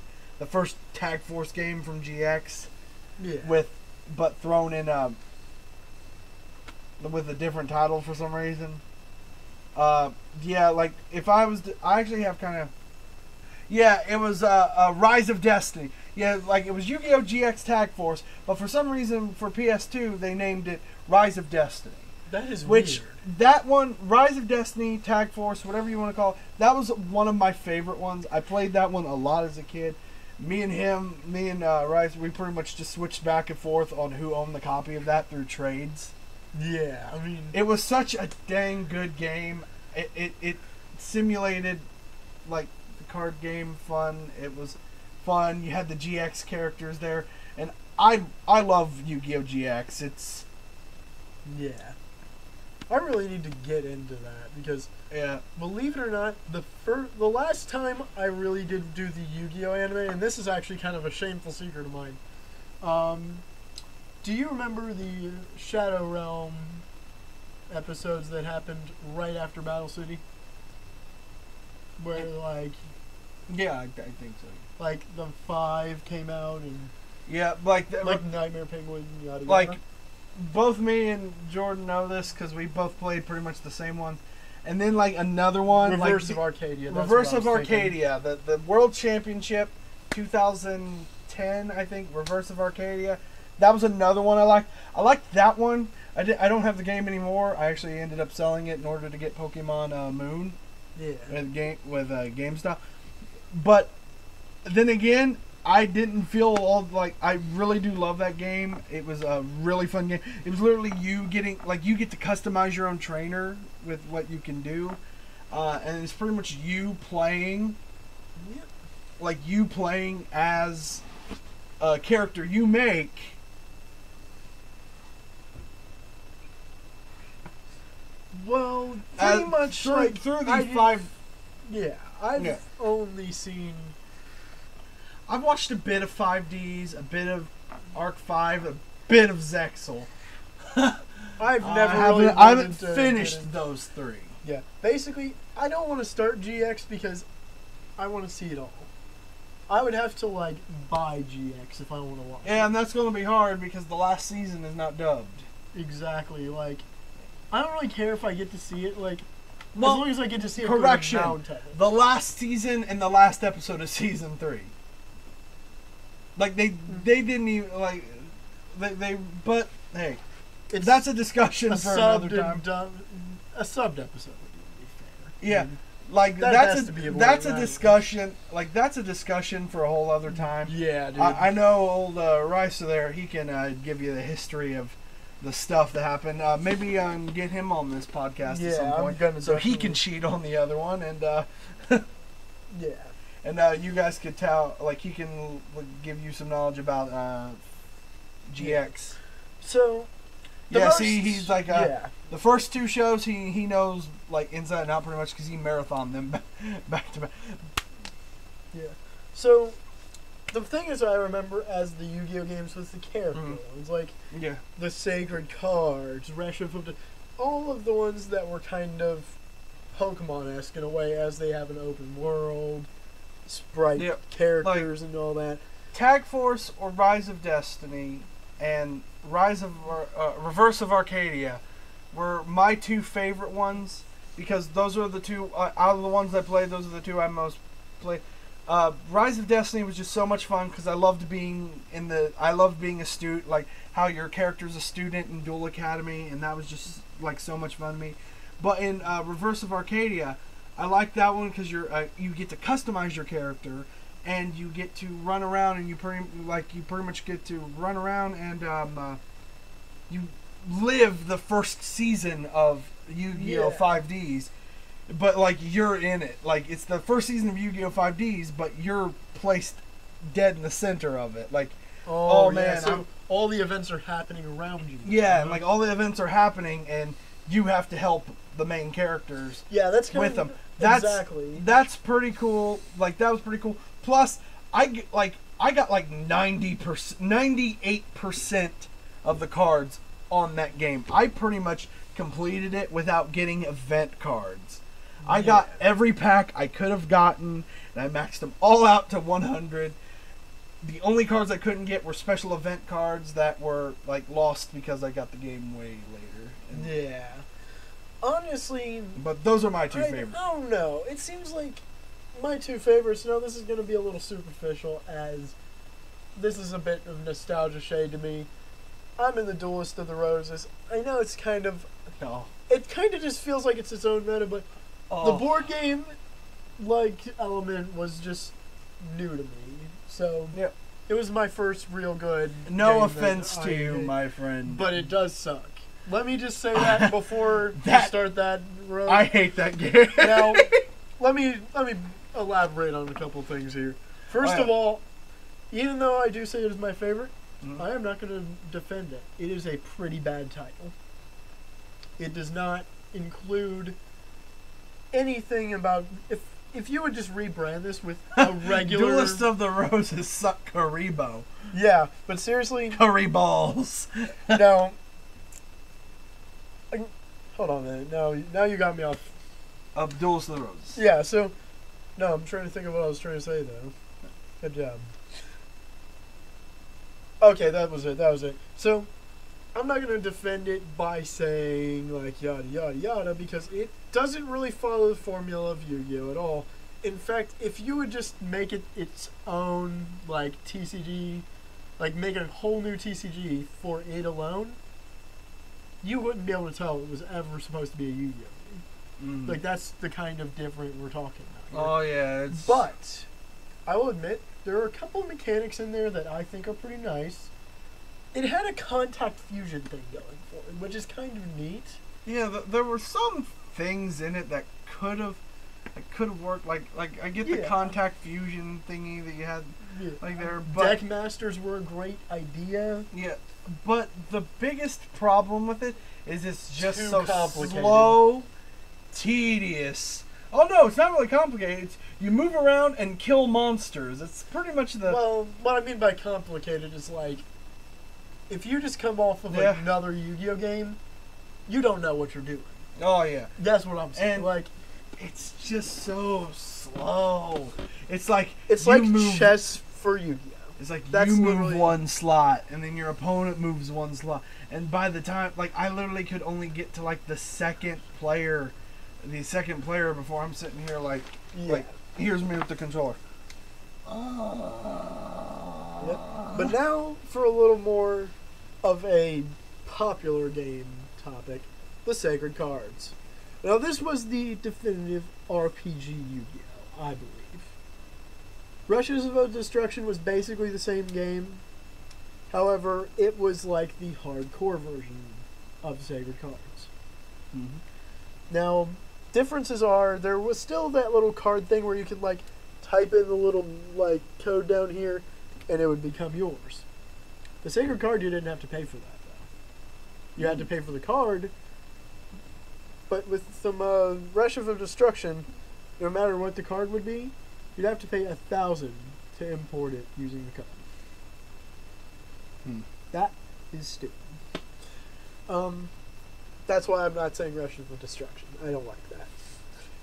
Tag Force game from GX. Yeah. But thrown in with a different title for some reason. Yeah, like, if I was I actually have kind of... Yeah, it was Rise of Destiny. Yeah, like, it was Yu-Gi-Oh! GX Tag Force, but for some reason, for PS2, they named it Rise of Destiny. That is Which, weird. that one, Rise of Destiny, Tag Force, whatever you want to call it, that was one of my favorite ones. I played that one a lot as a kid. Me and Rise, we pretty much just switched back and forth on who owned the copy of that through trades. Yeah, I mean... It was such a dang good game. It simulated, like, the card game fun. It was fun. You had the GX characters there. And I love Yu-Gi-Oh! GX. It's... Yeah. I really need to get into that because, Yeah. believe it or not, the last time I really did do the Yu-Gi-Oh! Anime, and this is actually kind of a shameful secret of mine. Do you remember the Shadow Realm episodes that happened right after Battle City? Where, like, Yeah, I think so. like the 5 came out and Yeah, like Nightmare Penguin, yada yada. like both me and Jordan know this because we both played pretty much the same one. And then, like, another one, Reverse like of Arcadia. That's Reverse what of I was thinking. Arcadia, the World Championship 2010, I think. Reverse of Arcadia. That was another one I liked. I liked that one. I don't have the game anymore. I actually ended up selling it in order to get Pokemon Moon. Yeah. With GameStop. But then again, I didn't feel all like I really do love that game. It was a really fun game. It was literally you get to customize your own trainer with what you can do, and it's pretty much you playing, like you playing as a character you make. Well, pretty much through the 5. Yeah, I've only seen. I've watched a bit of 5Ds, a bit of Arc 5, a bit of Zexal. I haven't finished those 3. Yeah, basically, I don't want to start GX because I want to see it all. I would have to, like, buy GX if I want to watch it. Yeah, and that's going to be hard because the last season is not dubbed. Exactly, like, I don't really care if I get to see it, like, Well, as long as I get to see it. correction, through the Ninetales. the last season and the last episode of season 3. Like, they didn't even, like, but, hey, that's a discussion for another time. A subbed episode would be fair. Yeah. I mean, like that that's has to be avoided, that's a right? discussion. Like, that's a discussion for a whole other time. Yeah, dude. I know old Rice there. He can give you the history of the stuff that happened. Maybe get him on this podcast at some point, so he can cheat on the other one, and yeah, and you guys could tell. Like, he can give you some knowledge about GX. So. He's like the first 2 shows he knows, like, inside and out pretty much because he marathoned them back to back. Yeah. So the thing is, I remember as the Yu-Gi-Oh games was the character ones, like the Sacred Cards, all of the ones that were kind of Pokemon-esque in a way, as they have an open world, sprite characters, and all that. Tag Force or Rise of Destiny and Reverse of Arcadia were my 2 favorite ones because those are the 2 out of the ones I played. Those are the 2 I most played. Rise of Destiny was just so much fun because I loved being a student, like how your character's a student in Duel Academy, and that was just like so much fun to me. But in Reverse of Arcadia, I like that one because you get to customize your character, and you get to run around, and you pretty much get to run around and you live the first season of Yu-Gi-Oh! 5Ds. But, like, you're in it. Like, it's the first season of Yu-Gi-Oh! 5Ds, but you're placed dead in the center of it. Like, oh man. Yeah, so all the events are happening around you. Yeah, and, like, all the events are happening, and you have to help the main characters that's kind with them. Exactly. That's pretty cool. Like, that was pretty cool. Plus, I got, like, 98% of the cards on that game. I pretty much completed it without getting event cards. I got every pack I could have gotten, and I maxed them all out to 100. The only cards I couldn't get were special event cards that were like lost because I got the game way later. Yeah. Honestly, but those are my two favorites. I don't know. It seems like my two favorites. Now this is going to be a little superficial, as this is a bit of nostalgia shade to me. I'm in the Duelist of the Roses. I know it's kind of... No. It kind of just feels like it's its own meta, but the board game, like, element was just new to me. So, it was my first real good No game offense that to I you, did. my friend. But it does suck. Let me just say that before you start that road. I hate that game. Now, let me elaborate on a couple things here. First of all, even though I do say it is my favorite, I am not going to defend it. It is a pretty bad title. It does not include anything about... If you would just rebrand this with a regular... Duelist of the Roses suck Karibo. Yeah, but seriously... Curryballs. No. Hold on a minute. Now you got me off. Duelist of the Roses. Yeah, so... No, I'm trying to think of what I was trying to say, though. Good job. Okay, that was it. So, I'm not going to defend it by saying, like, yada, yada, yada, because it doesn't really follow the formula of Yu-Gi-Oh! At all. In fact, if you would just make it its own, like, TCG, like, make a whole new TCG for it alone, you wouldn't be able to tell it was ever supposed to be a Yu-Gi-Oh! Mm. Like, that's the kind of different we're talking about here. Oh, yeah. But, I will admit, there are a couple of mechanics in there that I think are pretty nice. It had a contact fusion thing going for it, which is kind of neat. Yeah, there were some things in it that could have worked. Like I get the contact fusion thingy that you had like there. But Deck masters were a great idea. Yeah, but the biggest problem with it is it's just Too so complicated. slow, tedious. Oh no, it's not really complicated. It's, you move around and kill monsters. It's pretty much the... Well, what I mean by complicated is like, if you just come off of another Yu-Gi-Oh game, you don't know what you're doing. Oh yeah. That's what I'm saying. And like, it's just so slow. It's like chess for Yu-Gi-Oh. It's like That's you move literally... one slot, and then your opponent moves one slot. And by the time... Like, I literally could only get to, like, the second player before I'm sitting here like here's me with the controller. Yep. But now for a little more of a popular game topic, the Sacred Cards. Now this was the definitive RPG Yu-Gi-Oh! I believe. Rushes of Destruction was basically the same game. However, it was like the hardcore version of Sacred Cards. Mm-hmm. Now, differences are, there was still that little card thing where you could, like, type in the little, like, code down here, and it would become yours. The Sacred Card, you didn't have to pay for that, though. You had to pay for the card, but with some Rush of Destruction, no matter what the card would be, you'd have to pay $1,000 to import it using the code. That is stupid. That's why I'm not saying Rush of Destruction. I don't like that.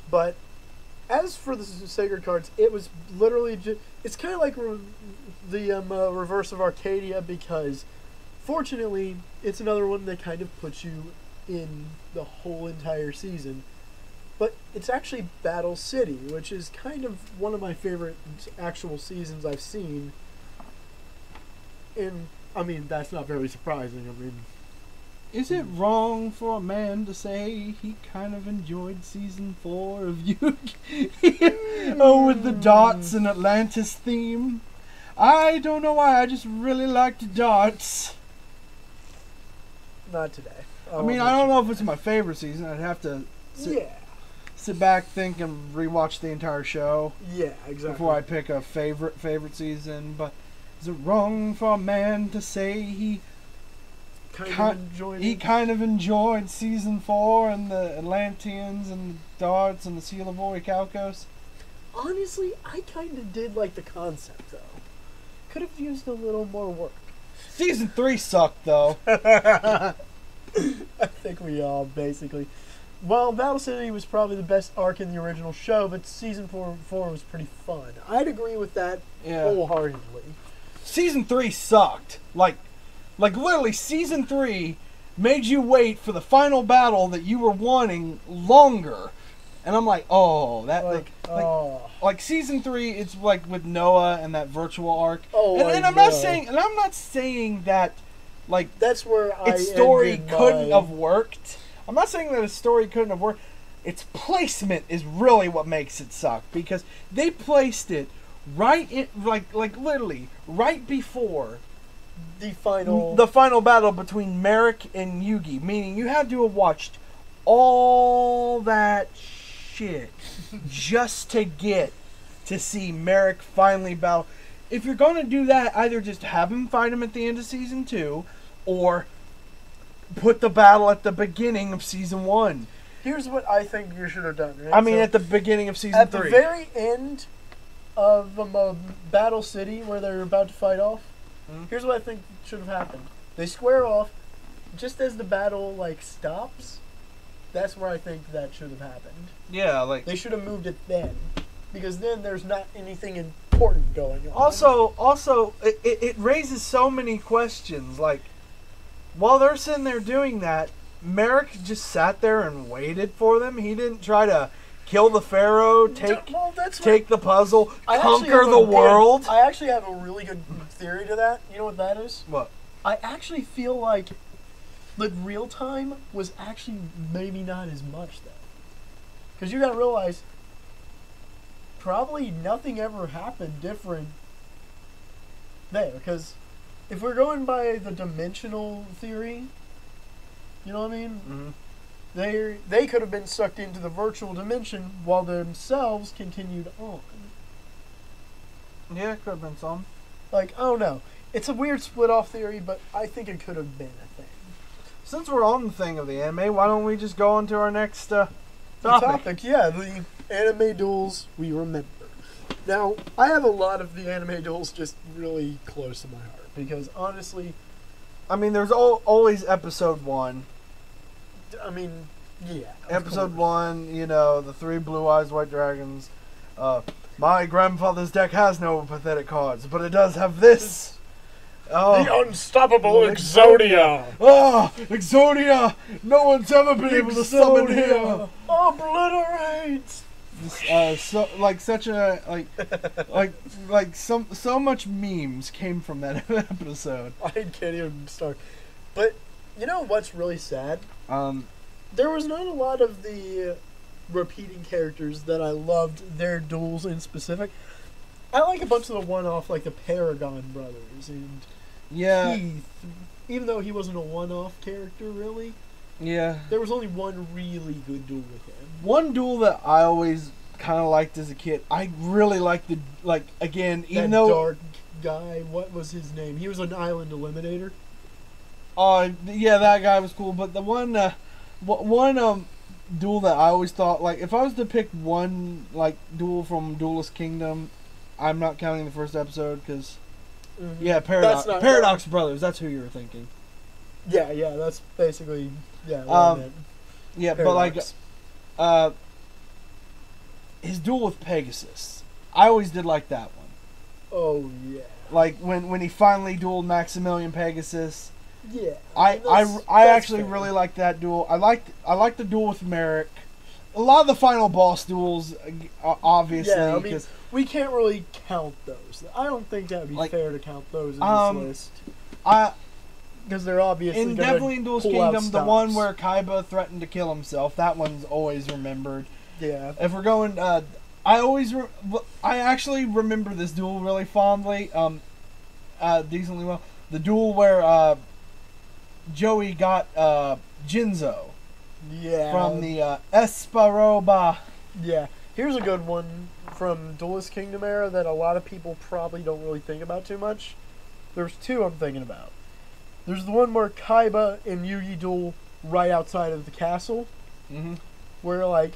But as for the Sacred Cards, it was literally just... It's kind of like the Reverse of Arcadia, because fortunately, it's another one that kind of puts you in the whole entire season. but it's actually Battle City, which is kind of one of my favorite actual seasons I've seen. And, I mean, that's not very surprising. I mean... Is it wrong for a man to say he kind of enjoyed season 4 of Yu-Gi-Oh! Oh, with the dots and Atlantis theme? I don't know why, I just really liked dots. Not today. I mean, I don't know if it's my favorite season. I'd have to sit back, think, and rewatch the entire show. Yeah, exactly. Before I pick a favorite season. But is it wrong for a man to say he kind of enjoyed season 4 and the Atlanteans and the darts and the Seal of Orichalcos? Honestly, I kind of did like the concept, though. Could have used a little more work. Season 3 sucked, though. I think we all, basically. Well, Battle City was probably the best arc in the original show, but season 4 was pretty fun. I'd agree with that wholeheartedly. Season 3 sucked. Like literally, season 3 made you wait for the final battle that you were wanting longer. And I'm like, oh, that like season 3, it's like with Noah and that virtual arc. Oh, and I'm not saying that like that's where its story couldn't have worked. I'm not saying that its story couldn't have worked. Its placement is really what makes it suck, because they placed it right in like literally right before the final battle between Merrick and Yugi, meaning you had to have watched all that shit just to get to see Merrick finally battle. If you're going to do that, either just have him fight him at the end of season 2, or put the battle at the beginning of season 1. Here's what I think you should have done, right? I mean, at the beginning of season 3. At the very end of Battle City, where they're about to fight off, here's what I think should have happened. They square off just as the battle, stops. That's where I think that should have happened. Yeah, they should have moved it then, because then there's not anything important going on. Also, it raises so many questions. Like, while they're sitting there doing that, Merrick just sat there and waited for them. He didn't try to kill the Pharaoh, take the puzzle, conquer the world. I actually have a really good theory to that. You know what that is? What? I actually feel like the real time was actually maybe not as much, though. Because you gotta realize, probably nothing ever happened different there. Because if we're going by the dimensional theory, you know what I mean? Mm-hmm. They could have been sucked into the virtual dimension while themselves continued on. Yeah, it could have been some. I don't know. It's a weird split-off theory, but I think it could have been a thing. Since we're on the thing of the anime, why don't we just go on to our next topic? Yeah, the anime duels we remember. Now, I have a lot of the anime duels just really close to my heart, because honestly... I mean, there's always episode 1. I mean, yeah. Episode 1, the 3 blue eyes, white dragons. My grandfather's deck has no pathetic cards, but it does have this. The unstoppable Exodia! Oh, Exodia! No one's ever been able to summon him! Obliterate! So much memes came from that episode. I can't even start. But you know what's really sad? There was not a lot of the repeating characters that I loved their duels in specific. I like a bunch of the one-off, like the Paragon brothers and Keith. Even though he wasn't a one-off character, really. Yeah. There was only one really good duel with him. One duel that I always kind of liked as a kid. I really liked even though dark guy. What was his name? He was an island eliminator. Yeah, that guy was cool. But the one duel that I always thought, if I was to pick one duel from Duelist Kingdom, I'm not counting the first episode because Paradox Brothers. That's who you were thinking. Yeah, that's basically what I meant. Yeah, Paradox. But his duel with Pegasus, I always did like that one. Oh yeah. When he finally dueled Maximilian Pegasus. Yeah. I actually really liked that duel. I liked the duel with Merrick, a lot of the final boss duels, obviously. Yeah, I mean, we can't really count those. I don't think that would be fair to count those in this list. Because they're obviously definitely in Duel's Kingdom, the one where Kaiba threatened to kill himself, that one's always remembered. Yeah. If we're going, I actually remember this duel really fondly, decently well. The duel where Joey got Jinzo. Yeah. From the Esparoba. Yeah. Here's a good one from Duelist Kingdom era that a lot of people probably don't really think about too much. There's two I'm thinking about. There's the one where Kaiba and Yugi duel right outside of the castle. Mm-hmm. Where, like,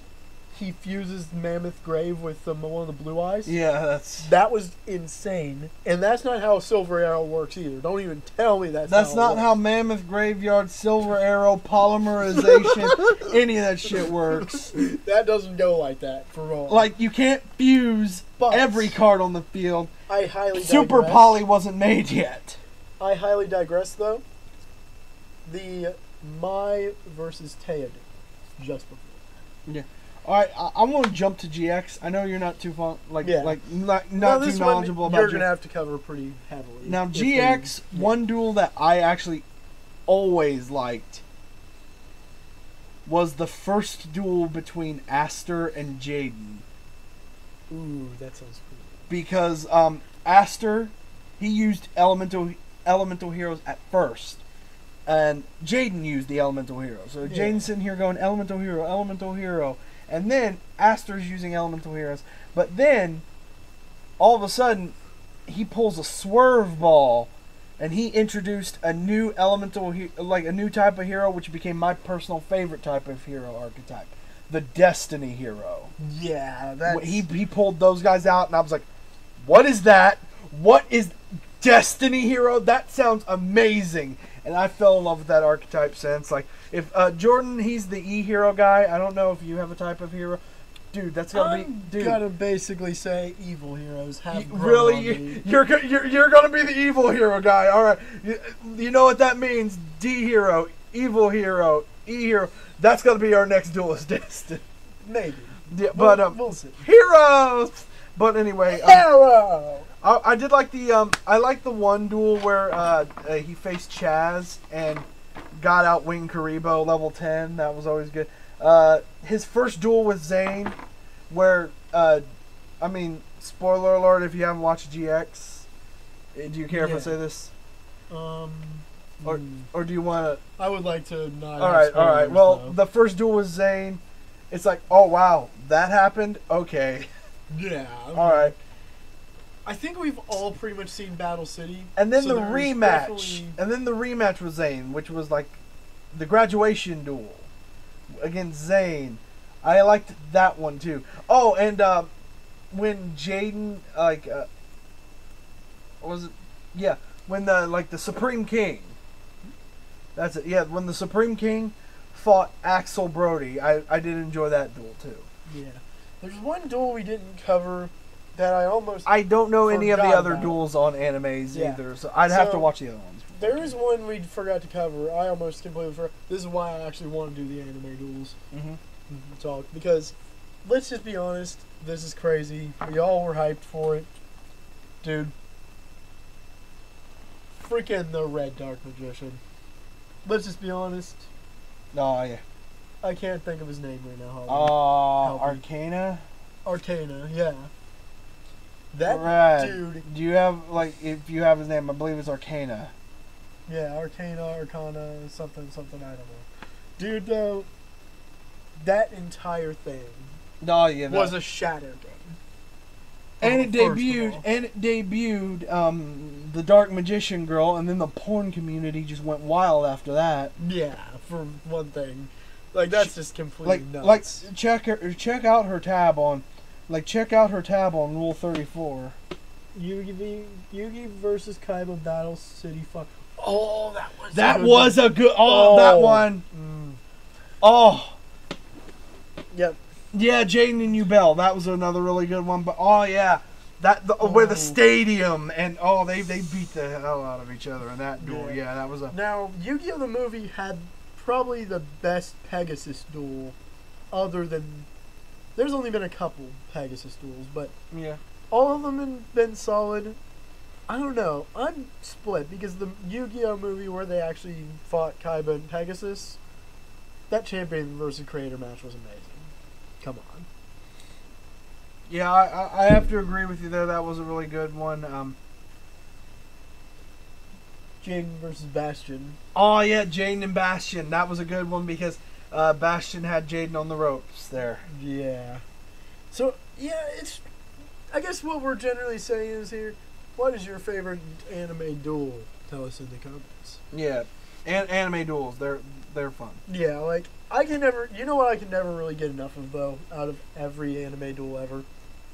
he fuses Mammoth Grave with one of the blue eyes. Yeah, that was insane. And that's not how Silver Arrow works either. Don't even tell me that's not how Mammoth Graveyard, Silver Arrow, polymerization, any of that shit works. That doesn't go like that for real. Like, you can't fuse every card on the field. I highly Super digress. Poly wasn't made yet. I highly digress, though. The Mai versus Teo just before. Yeah. All right, I'm going to jump to GX. I know you're not too fun, not too knowledgeable about. You're going to have to cover pretty heavily. Now, GX, one duel that I actually always liked was the first duel between Aster and Jaden. Ooh, that sounds cool. Because Aster, he used elemental heroes at first. And Jaden used the elemental hero. So Jaden's sitting here going, elemental hero. And then Aster's using elemental heroes. But then, all of a sudden, he pulls a swerve ball. And he introduced a new a new type of hero, which became my personal favorite type of hero archetype. The Destiny hero. Yeah, that's... He pulled those guys out, and I was like, what is that? What is Destiny hero? That sounds amazing. And I fell in love with that archetype since. Like, if Jordan, he's the E-hero guy. I don't know if you have a type of hero. Dude, that's gotta be... Dude. Gotta basically say evil heroes have really? You're gonna be the evil hero guy. Alright. You know what that means. D-hero, evil hero, E-hero. That's gonna be our next Duelist Destiny. Maybe. Yeah, but, we'll see. Heroes! But anyway... Hero! I did like the I like the one duel where he faced Chaz and got out Wing Karibo level 10. That was always good. His first duel with Zane, where I mean, spoiler alert if you haven't watched GX. Do you care if I say this? Or do you want to? I would like to not. All right. Well, the first duel with Zane, it's like, oh wow, that happened. Okay. Yeah. All right. I think we've all pretty much seen Battle City. And then the rematch. And then the rematch with Zane, which was like the graduation duel against Zane. I liked that one too. Oh, and when Jaden was it? Yeah, when the Supreme King. That's it. Yeah, when the Supreme King fought Axel Brody, I did enjoy that duel too. Yeah. There's one duel we didn't cover that I don't know any of the other duels on animes either, so I'd have to watch the other ones. There is one we forgot to cover. I almost completely forgot. This is why I actually want to do the anime duels. Talk because let's just be honest, this is crazy. We all were hyped for it, dude. Freaking the Red Dark Magician. Let's just be honest. Oh yeah. I can't think of his name right now. Arcana. Arcana, yeah. That dude. Do you have if you have his name? I believe it's Arcana. Yeah, Arcana, something. I don't know. Dude, though, that entire thing. Was a shadow game. And it debuted the Dark Magician Girl, and then the porn community just went wild after that. Yeah, for one thing. That's just completely nuts. Check out her tab on Rule 34. Yugi versus Kaiba Battle City Fuck. Oh, that was a good that one. Oh. Yep. Yeah, Jaden and Ubel. That was another really good one. But where the stadium and they beat the hell out of each other in that duel. Yeah, that was a. Now, Yu-Gi-Oh! The movie had probably the best Pegasus duel other than there's only been a couple Pegasus duels, but Yeah. all of them have been solid. I don't know. I'm split because the Yu-Gi-Oh movie where they actually fought Kaiba and Pegasus, that champion versus creator match was amazing. Come on. Yeah, I have to agree with you there. That was a really good one. Jaden versus Bastion. Oh, yeah, Jaden and Bastion. That was a good one because Bastion had Jaden on the ropes there. Yeah. So, yeah, it's... I guess what we're generally saying is here, what is your favorite anime duel? Tell us in the comments. Yeah, and anime duels. They're fun. Yeah, like, I can never... You know what I can never really get enough of, though, out of every anime duel ever?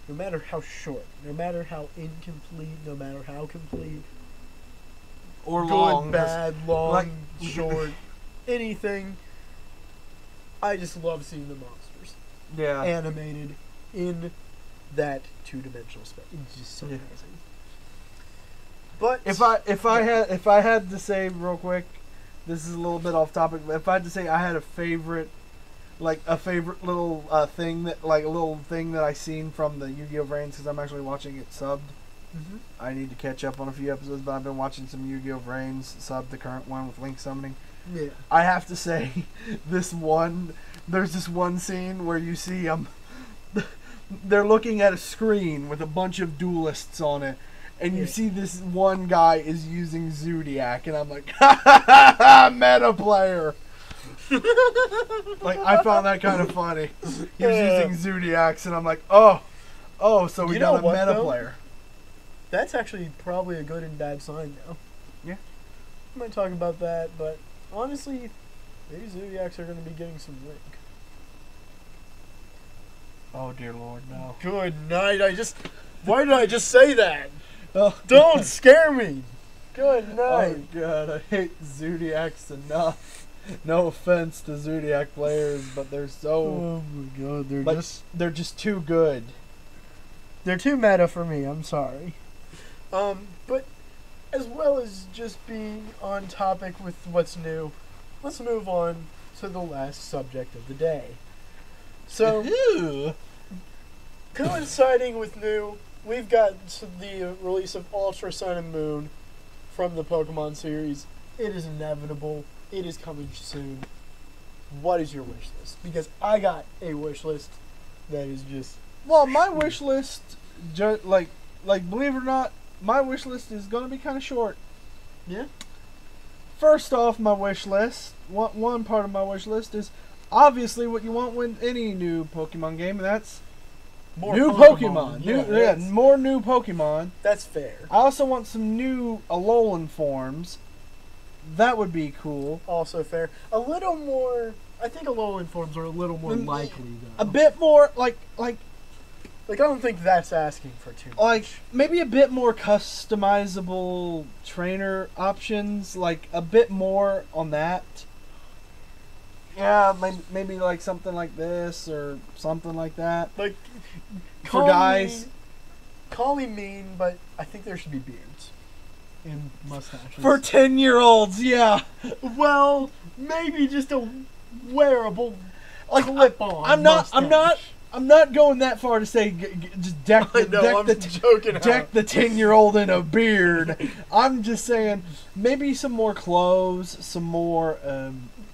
No matter how short, no matter how incomplete, no matter how complete, Or good, long. bad, long, like- short, anything. I just love seeing the monsters Yeah. animated in that two-dimensional space. It's just so Yeah. amazing. But If I had to say real quick, this is a little bit off topic, but if I had to say I had a favorite little thing that I seen from the Yu-Gi-Oh! Vrains, because I'm actually watching it subbed. Mhm. I need to catch up on a few episodes, but I've been watching some Yu-Gi-Oh! Vrains sub, the current one with Link summoning. yeah, I have to say, there's this one scene where you see they're looking at a screen with a bunch of duelists on it, and you Yeah. see this one guy is using Zodiac, and I'm like, ha ha ha ha, meta player. Like, I found that kind of funny. He was Yeah. using Zodiacs, and I'm like, oh, so we You got know a what, meta though? player. that's actually probably a good and bad sign now. Yeah. I might talk about that, but honestly, maybe Zodiacs are going to be getting some Link. Oh dear Lord, no. Good night. Why did I just say that? Oh, Don't scare me. Good Oh night. god, I hate Zodiacs enough. No offense to Zodiac players, but they're so Oh my god, they're just too good. they're too meta for me. I'm sorry. But as well as just being on topic with what's new, let's move on to the last subject of the day. So, Ew. coinciding with new, we've got the release of Ultra Sun and Moon from the Pokemon series. It is inevitable. It is coming soon. What is your wish list? Because I got a wish list that is just... Well, my wish list, like believe it or not, my wish list is gonna be kind of short. Yeah? First off, my wish list, one part of my wish list is obviously what you want with any new Pokemon game, and that's new Pokemon. More new Pokemon. That's fair. I also want some new Alolan forms. That would be cool. Also fair. A little more... I think Alolan forms are a little more likely, though. A bit more, like Like, I don't think that's asking for too much. maybe a bit more customizable trainer options, like a bit more on that. Yeah, maybe like something like this or something like that. Like, For guys. Call me mean, but I think there should be beards. And mustaches. For 10-year-olds, yeah. Well, maybe just a wearable Like clip-on I'm not going that far to say just deck I know, I'm joking. the 10-year-old in a beard. I'm just saying maybe some more clothes, some more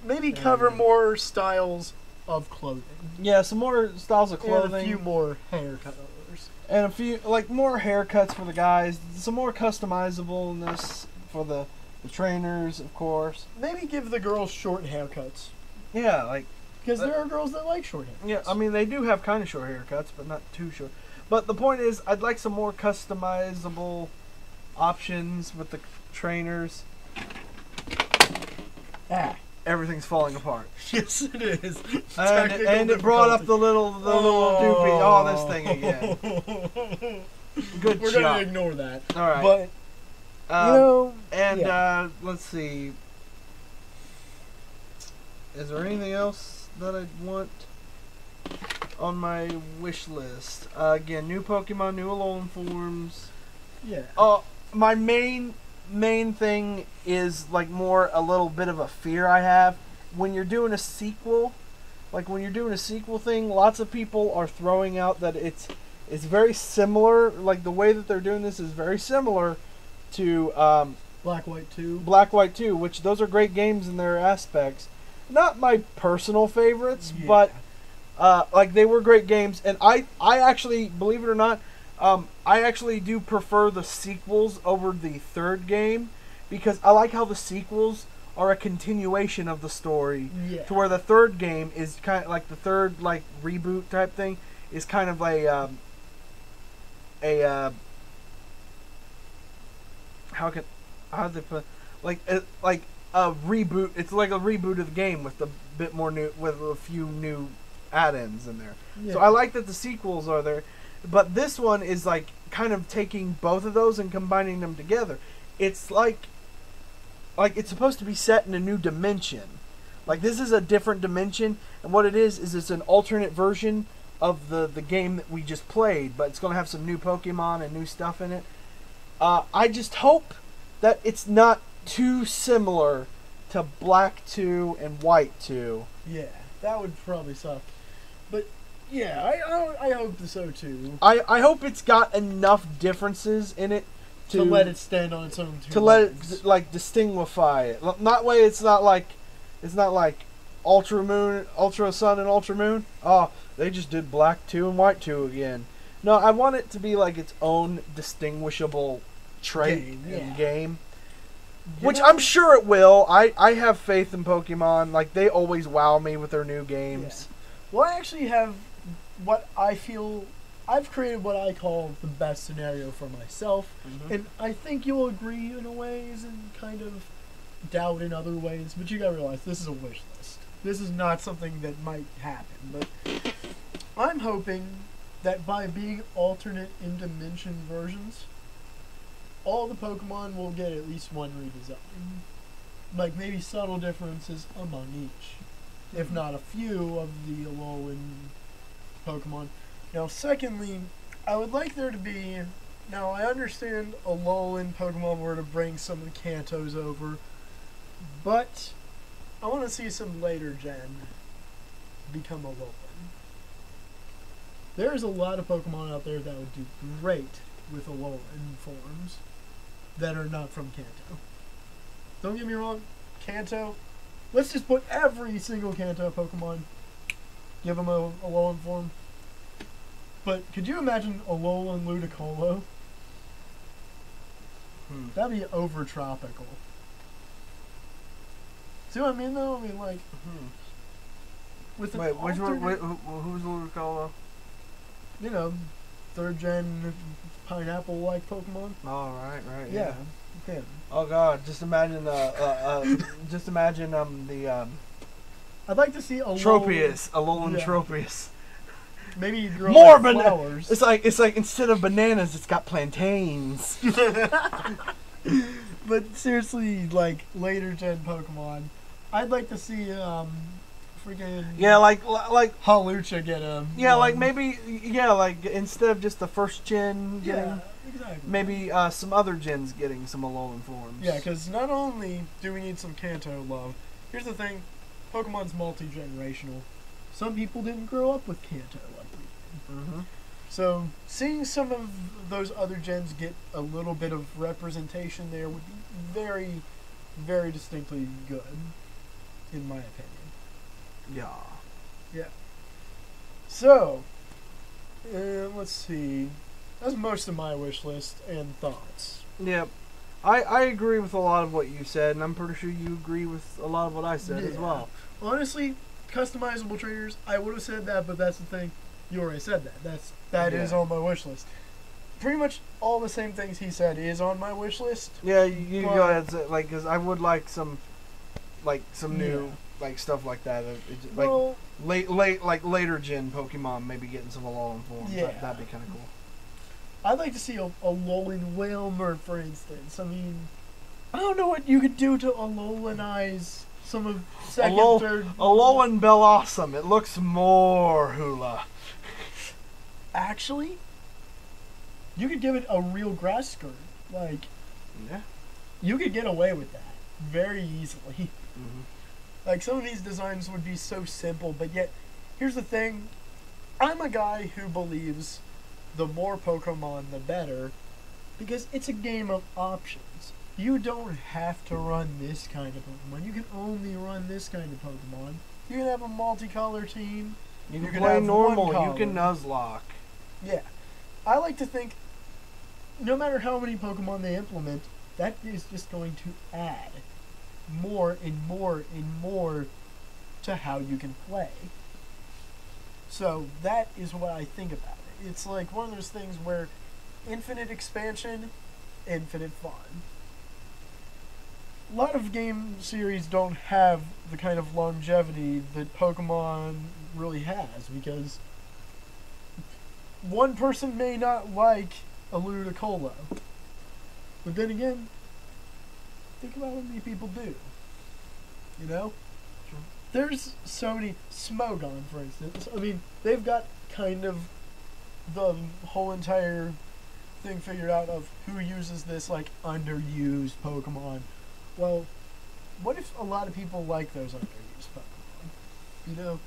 Maybe cover more styles of clothing. yeah, some more styles of clothing. And a few more hair colors. And a few, like, more haircuts for the guys. Some more customizableness for the trainers, of course. Maybe give the girls short haircuts. Yeah, like... Because there are girls that like short haircuts. Yeah, I mean, they do have kind of short haircuts, but not too short. But the point is, I'd like some more customizable options with the trainers. Ah. Everything's falling apart. Yes, it is. And it brought up the little doopy. Oh, this thing again. Good We're job. going to ignore that. All right. But, you know... And yeah. let's see. Is there anything else that I'd want on my wish list? Again, new Pokemon, new Alolan forms. Yeah. My main thing is like more a little bit of a fear I have when you're doing a sequel like when you're doing a sequel thing, lots of people are throwing out that it's very similar. Like the way that they're doing this is very similar to Black White 2. Black White 2, which those are great games in their aspects. Not my personal favorites, Yeah. but like they were great games, and I actually, believe it or not, I actually do prefer the sequels over the third game because I like how the sequels are a continuation of the story. Yeah. To where the third game is kind of like the third like reboot type thing is kind of a how do they put like a reboot. It's like a reboot of the game with a bit more new, with a few new add-ins in there. Yeah. So I like that the sequels are there, but this one is like kind of taking both of those and combining them together. It's like it's supposed to be set in a new dimension. Like this is a different dimension, and what it is it's an alternate version of the game that we just played, but it's going to have some new Pokemon and new stuff in it. I just hope that it's not too similar to Black 2 and White 2. Yeah, that would probably suck. But yeah, I hope so too. I hope it's got enough differences in it To let it stand on its own two to let legs. it like distinguify it. Not way it's not like Ultra Moon, Ultra Sun, and Ultra Moon. Oh, they just did Black 2 and White 2 again. No, I want it to be like its own distinguishable trait in game. Which I'm sure it will. I have faith in Pokemon. Like, they always wow me with their new games. Yeah. Well, I actually have what I feel... I've created what I call the best scenario for myself. Mm-hmm. And I think you'll agree in a ways and kind of doubt in other ways. But you gotta realize, this is a wish list. This is not something that might happen. But I'm hoping that by being alternate in-dimension versions, all the Pokemon will get at least one redesign. Like maybe subtle differences among each. If not a few of the Alolan Pokemon. Now secondly, I would like there to be... Now I understand Alolan Pokemon were to bring some of the Kantos over, but I want to see some later gen become Alolan. There's a lot of Pokemon out there that would do great with Alolan forms that are not from Kanto. Don't get me wrong, Kanto, let's just put every single Kanto Pokemon, give them a Alolan form. But could you imagine Alolan Ludicolo? That'd be over tropical. See what I mean though? I mean like, with Wait, which one? Who's Ludicolo? You know, third gen pineapple-like Pokemon. Oh, right, Yeah. Okay. Oh God, just imagine the I'd like to see Alolan. Alolan Yeah. Tropius. Maybe grow More like banana. flowers. It's like instead of bananas, it's got plantains. But seriously, like later gen Pokemon, I'd like to see freaking Yeah, like Halucha get a like maybe like instead of just the first gen getting, yeah, exactly. maybe some other gens getting some Alolan forms. Yeah, because not only do we need some Kanto love, here's the thing, Pokemon's multi-generational. Some people didn't grow up with Kanto like we did. Mm-hmm. So seeing some of those other gens get a little bit of representation there would be very, very distinctly good, in my opinion. Yeah. Yeah. So, let's see. That's most of my wish list and thoughts. Yep. I agree with a lot of what you said, and I'm pretty sure you agree with a lot of what I said as Yeah. well. Honestly, customizable trainers, I would have said that, but that's the thing. You already said that. That is on my wish list. Pretty much all the same things he said is on my wish list. Yeah, you go ahead and say, like, because I would like some new, like, stuff like that. Like, Well, later gen Pokemon maybe getting some Alolan forms. Yeah. That'd be kind of cool. I'd like to see a Alolan Wilmer, for instance. I mean, I don't know what you could do to Alolanize some of second, third... Alolan Bellossom. It looks more hula. Actually, you could give it a real grass skirt. Like, Yeah. you could get away with that very easily. Mm-hmm. Like, some of these designs would be so simple, but yet, here's the thing. I'm a guy who believes the more Pokemon, the better, because it's a game of options. You don't have to run this kind of Pokemon. You can only run this kind of Pokemon. You can have a multicolor team. You can can play have normal. one You can color. Nuzlocke. Yeah. I like to think, no matter how many Pokemon they implement, that is just going to add more and more and more to how you can play. So that is what I think about it. It's like one of those things where infinite expansion, infinite fun. A lot of game series don't have the kind of longevity that Pokemon really has, because one person may not like a Ludicolo. But then again, think about how many people do. You know? There's so many. Smogon, for instance. I mean, they've got kind of the whole entire thing figured out of who uses this, like, underused Pokemon. Well, what if a lot of people like those underused Pokemon? You know?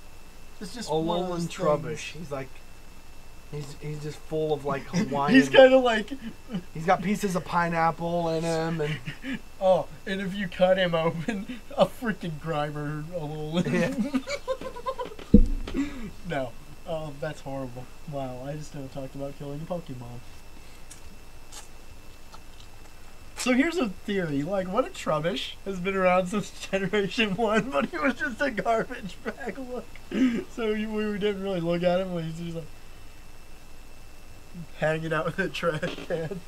It's just one of those Alolan Trubbish. things. He's like, he's just full of like Hawaiian. He's kind of like, He's got pieces of pineapple in him, and oh, and if you cut him open, a freaking Grimer Alolan. No, that's horrible. Wow, I just never talked about killing a Pokemon. So here's a theory, like, what if Trubbish has been around since Generation 1, but he was just a garbage bag look. So we didn't really look at him when he's just like hanging out with a trash can.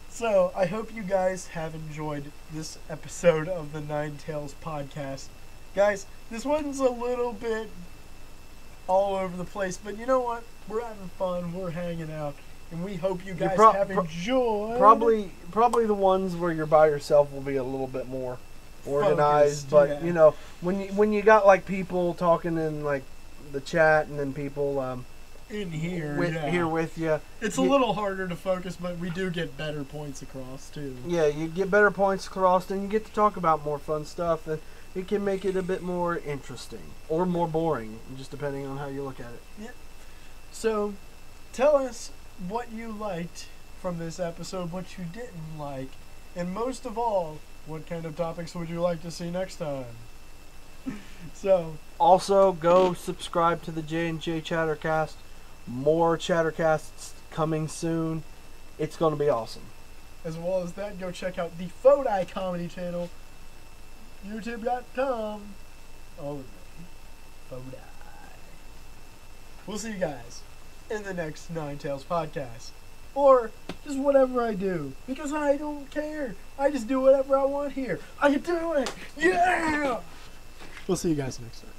So I hope you guys have enjoyed this episode of the Ninetales podcast. Guys, this one's a little bit all over the place, but you know what? We're having fun, we're hanging out. And we hope you guys have enjoyed. Probably the ones where you're by yourself will be a little bit more organized. Focused, but yeah. you know, when you got like people talking in like the chat, and then people in here, here with you, it's a little harder to focus, but we do get better points across too. Yeah, you get better points across, and you get to talk about more fun stuff, and it can make it a bit more interesting or more boring, just depending on how you look at it. Yeah. So, tell us what you liked from this episode, what you didn't like, and most of all, what kind of topics would you like to see next time? So, also go subscribe to the J&J Chattercast. More Chattercasts coming soon. It's going to be awesome. As well as that, go check out the Fodi Comedy channel, youtube.com. Oh, Fodi. We'll see you guys in the next Ninetales podcast. Or just whatever I do. Because I don't care. I just do whatever I want here. I can do it. Yeah! We'll see you guys next time.